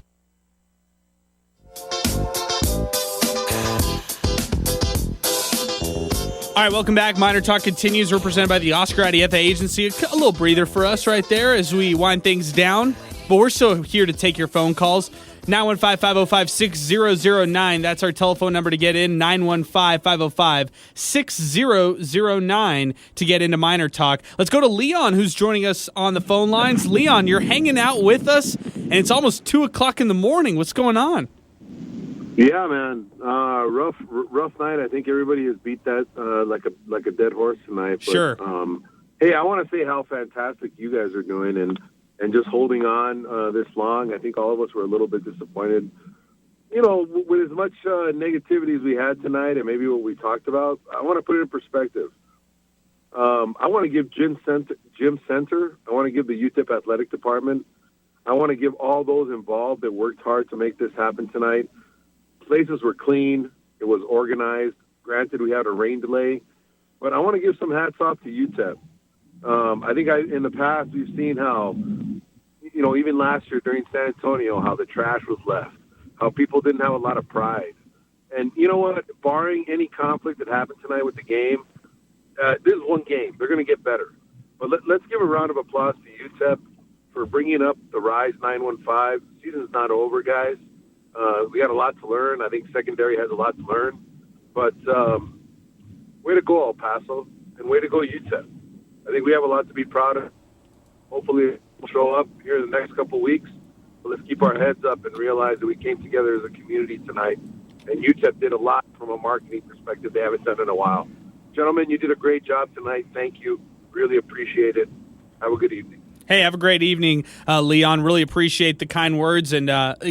right, welcome back. Miner Talk continues. We're presented by the Oscar IDFA Agency. A little breather for us right there as we wind things down. But we're still here to take your phone calls. 915-505-6009. That's our telephone number to get in. 915-505-6009 to get into Miner Talk. Let's go to Leon, who's joining us on the phone lines. Leon, you're hanging out with us, and it's almost 2 o'clock in the morning. What's going on? Yeah, man. Rough night. I think everybody has beat that like a dead horse tonight. But, sure. Hey, I want to say how fantastic you guys are doing, and just holding on this long. I think all of us were a little bit disappointed. You know, with as much negativity as we had tonight and maybe what we talked about, I want to put it in perspective. I want to give Jim Center, I want to give the UTEP athletic department, I want to give all those involved that worked hard to make this happen tonight. Places were clean. It was organized. Granted, we had a rain delay, but I want to give some hats off to UTEP. I think in the past we've seen how, you know, even last year during San Antonio, how the trash was left, how people didn't have a lot of pride. And you know what? Barring any conflict that happened tonight with the game, this is one game. They're going to get better. But let's give a round of applause to UTEP for bringing up the Rise 915. Season's not over, guys. We got a lot to learn. I think secondary has a lot to learn. But way to go, El Paso, and way to go, UTEP. I think we have a lot to be proud of. Hopefully we'll show up here in the next couple of weeks. But let's keep our heads up and realize that we came together as a community tonight. And UTEP did a lot from a marketing perspective they haven't done in a while. Gentlemen, you did a great job tonight. Thank you. Really appreciate it. Have a good evening. Hey, have a great evening, Leon. Really appreciate the kind words, and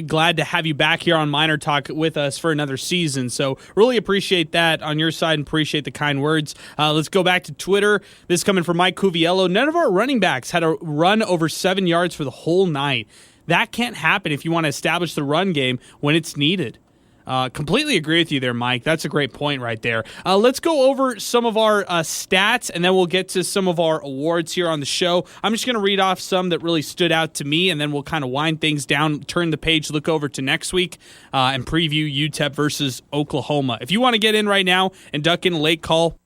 glad to have you back here on Miner Talk with us for another season. So really appreciate that on your side and appreciate the kind words. Let's go back to Twitter. This is coming from Mike Cuviello. None of our running backs had a run over 7 yards for the whole night. That can't happen if you want to establish the run game when it's needed. Completely agree with you there, Mike. That's a great point right there. Let's go over some of our stats, and then we'll get to some of our awards here on the show. I'm just going to read off some that really stood out to me, and then we'll kind of wind things down, turn the page, look over to next week, and preview UTEP versus Oklahoma. If you want to get in right now and duck in a late call,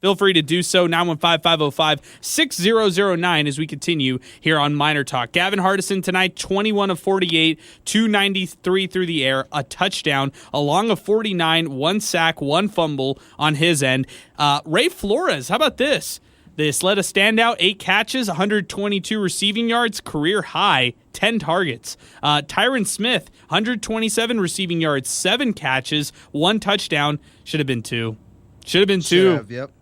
feel free to do so. 915-505-6009 as we continue here on Miner Talk. Gavin Hardison tonight, 21 of 48, 293 through the air, a touchdown, a long of 49, 1 sack, 1 fumble on his end. Ray Flores, how about this? This led a standout, 8 catches, 122 receiving yards, career high, 10 targets. Tyron Smith, 127 receiving yards, 7 catches, 1 touchdown. Should have been 2. Yep.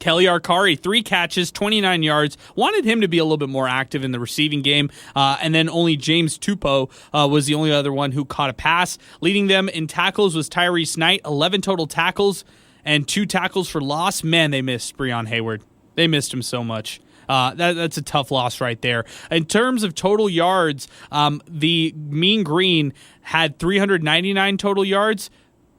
Kelly Arcari, 3 catches, 29 yards. Wanted him to be a little bit more active in the receiving game. And then only James Tupou was the only other one who caught a pass. Leading them in tackles was Tyrese Knight, 11 total tackles and 2 tackles for loss. Man, they missed Breon Hayward. They missed him so much. That's a tough loss right there. In terms of total yards, the Mean Green had 399 total yards.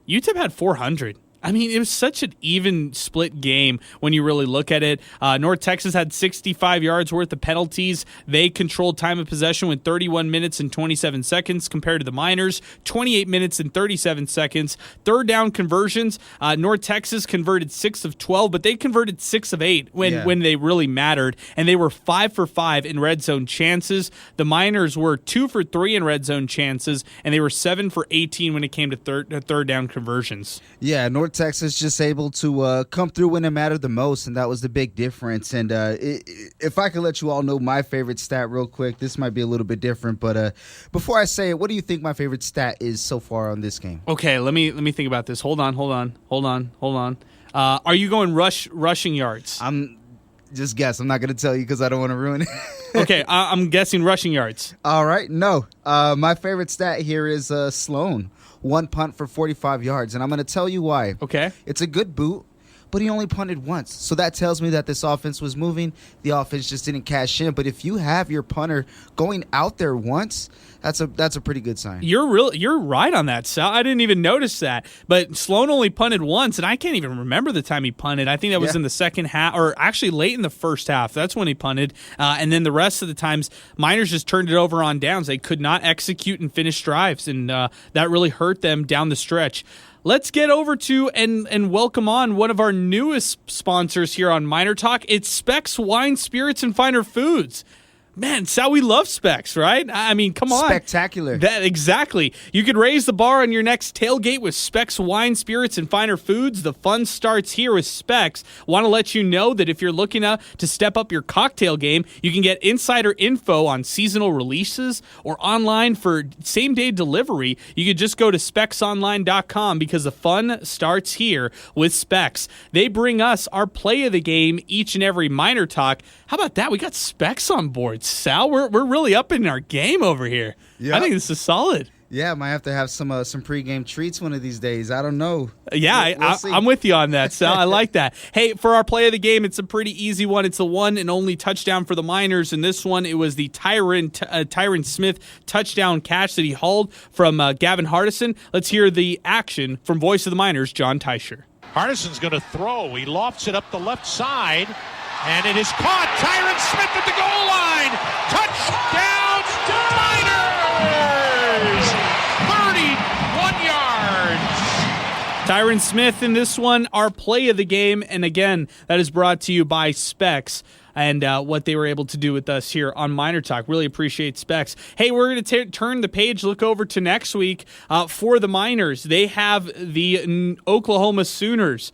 UTEP had 400. I mean, it was such an even split game when you really look at it. North Texas had 65 yards worth of penalties. They controlled time of possession with 31 minutes and 27 seconds compared to the Miners, 28 minutes and 37 seconds. Third down conversions, North Texas converted 6 of 12, but they converted 6 of 8 when they really mattered, and they were 5 for 5 in red zone chances. The Miners were 2 for 3 in red zone chances, and they were 7 for 18 when it came to third down conversions. Yeah, North Texas just able to come through when it mattered the most, and that was the big difference. And if I could let you all know my favorite stat real quick, this might be a little bit different, but before I say it, what do you think my favorite stat is so far on this game? Okay, let me think about this. Hold on. Are you going rushing yards? Just guess. I'm not going to tell you because I don't want to ruin it. Okay, I'm guessing rushing yards. All right, no. My favorite stat here is Sloan. 1 punt for 45 yards, and I'm going to tell you why. Okay. It's a good boot, but he only punted once. So that tells me that this offense was moving. The offense just didn't cash in. But if you have your punter going out there once, that's a pretty good sign. You're right on that, Sal. I didn't even notice that. But Sloan only punted once, and I can't even remember the time he punted. I think that was in the second half, or actually late in the first half. That's when he punted. And then the rest of the times, Miners just turned it over on downs. They could not execute and finish drives, and that really hurt them down the stretch. Let's get over to and welcome on one of our newest sponsors here on MinerTalk. It's Specs Wine, Spirits, and Finer Foods. Man, Sal, we love Specs, right? I mean, come on. Spectacular. Exactly. You could raise the bar on your next tailgate with Specs Wine, Spirits, and Finer Foods. The fun starts here with Specs. Want to let you know that if you're looking to step up your cocktail game, you can get insider info on seasonal releases or online for same-day delivery. You could just go to specsonline.com because the fun starts here with Specs. They bring us our play of the game each and every Miner Talk. How about that? We got Specs on board. Sal, we're really up in our game over here. Yep. I think this is solid. Yeah, might have to have some pregame treats one of these days. I don't know. Yeah, I'm with you on that, Sal. I like that. Hey, for our play of the game, it's a pretty easy one. It's the one and only touchdown for the Miners. In this one, it was the Tyron Smith touchdown catch that he hauled from Gavin Hardison. Let's hear the action from voice of the Miners, John Teicher. Hardison's going to throw. He lofts it up the left side. And it is caught. Tyron Smith at the goal line. Touchdown, Miners! 31 yards. Tyron Smith in this one, our play of the game. And again, that is brought to you by Specs and what they were able to do with us here on Miner Talk. Really appreciate Specs. Hey, we're going to turn the page, look over to next week for the Miners. They have the Oklahoma Sooners.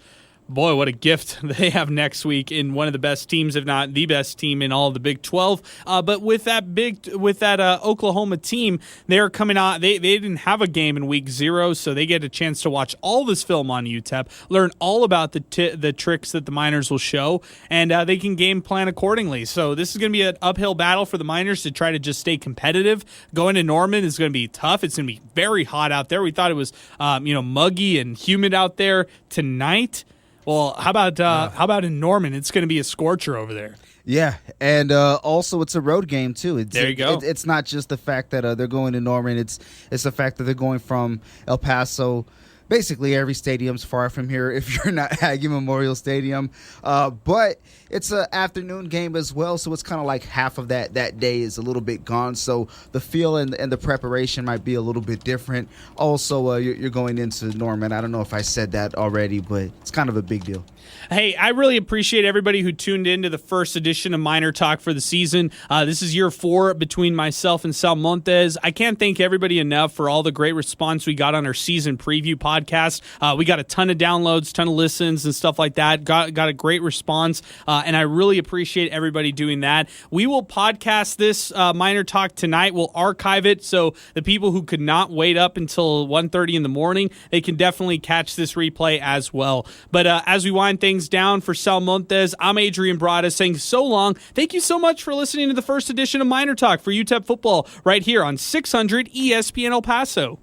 Boy, what a gift they have next week in one of the best teams, if not the best team in all of the Big 12. But with that Oklahoma team, they're coming out. They didn't have a game in week 0, so they get a chance to watch all this film on UTEP, learn all about the tricks that the Miners will show, and they can game plan accordingly. So this is going to be an uphill battle for the Miners to try to just stay competitive. Going to Norman is going to be tough. It's going to be very hot out there. We thought it was muggy and humid out there tonight. Well, how about in Norman? It's going to be a scorcher over there. Yeah, and also it's a road game too. There you go. It's not just the fact that they're going to Norman. It's the fact that they're going from El Paso. Basically, every stadium's far from here if you're not Aggie Memorial Stadium. But it's an afternoon game as well, so it's kind of like half of that day is a little bit gone. So the feel and the preparation might be a little bit different. Also, you're going into Norman. I don't know if I said that already, but it's kind of a big deal. Hey, I really appreciate everybody who tuned in to the first edition of Miner Talk for the season. This is year 4 between myself and Sal Montes. I can't thank everybody enough for all the great response we got on our season preview podcast. We got a ton of downloads, ton of listens and stuff like that. Got a great response, and I really appreciate everybody doing that. We will podcast this Miner Talk tonight. We'll archive it, so the people who could not wait up until 1:30 in the morning, they can definitely catch this replay as well. But as we wind things down for Sal Montes, I'm Adrian Brada saying so long. Thank you so much for listening to the first edition of Miner Talk for UTEP football right here on 600 ESPN El Paso.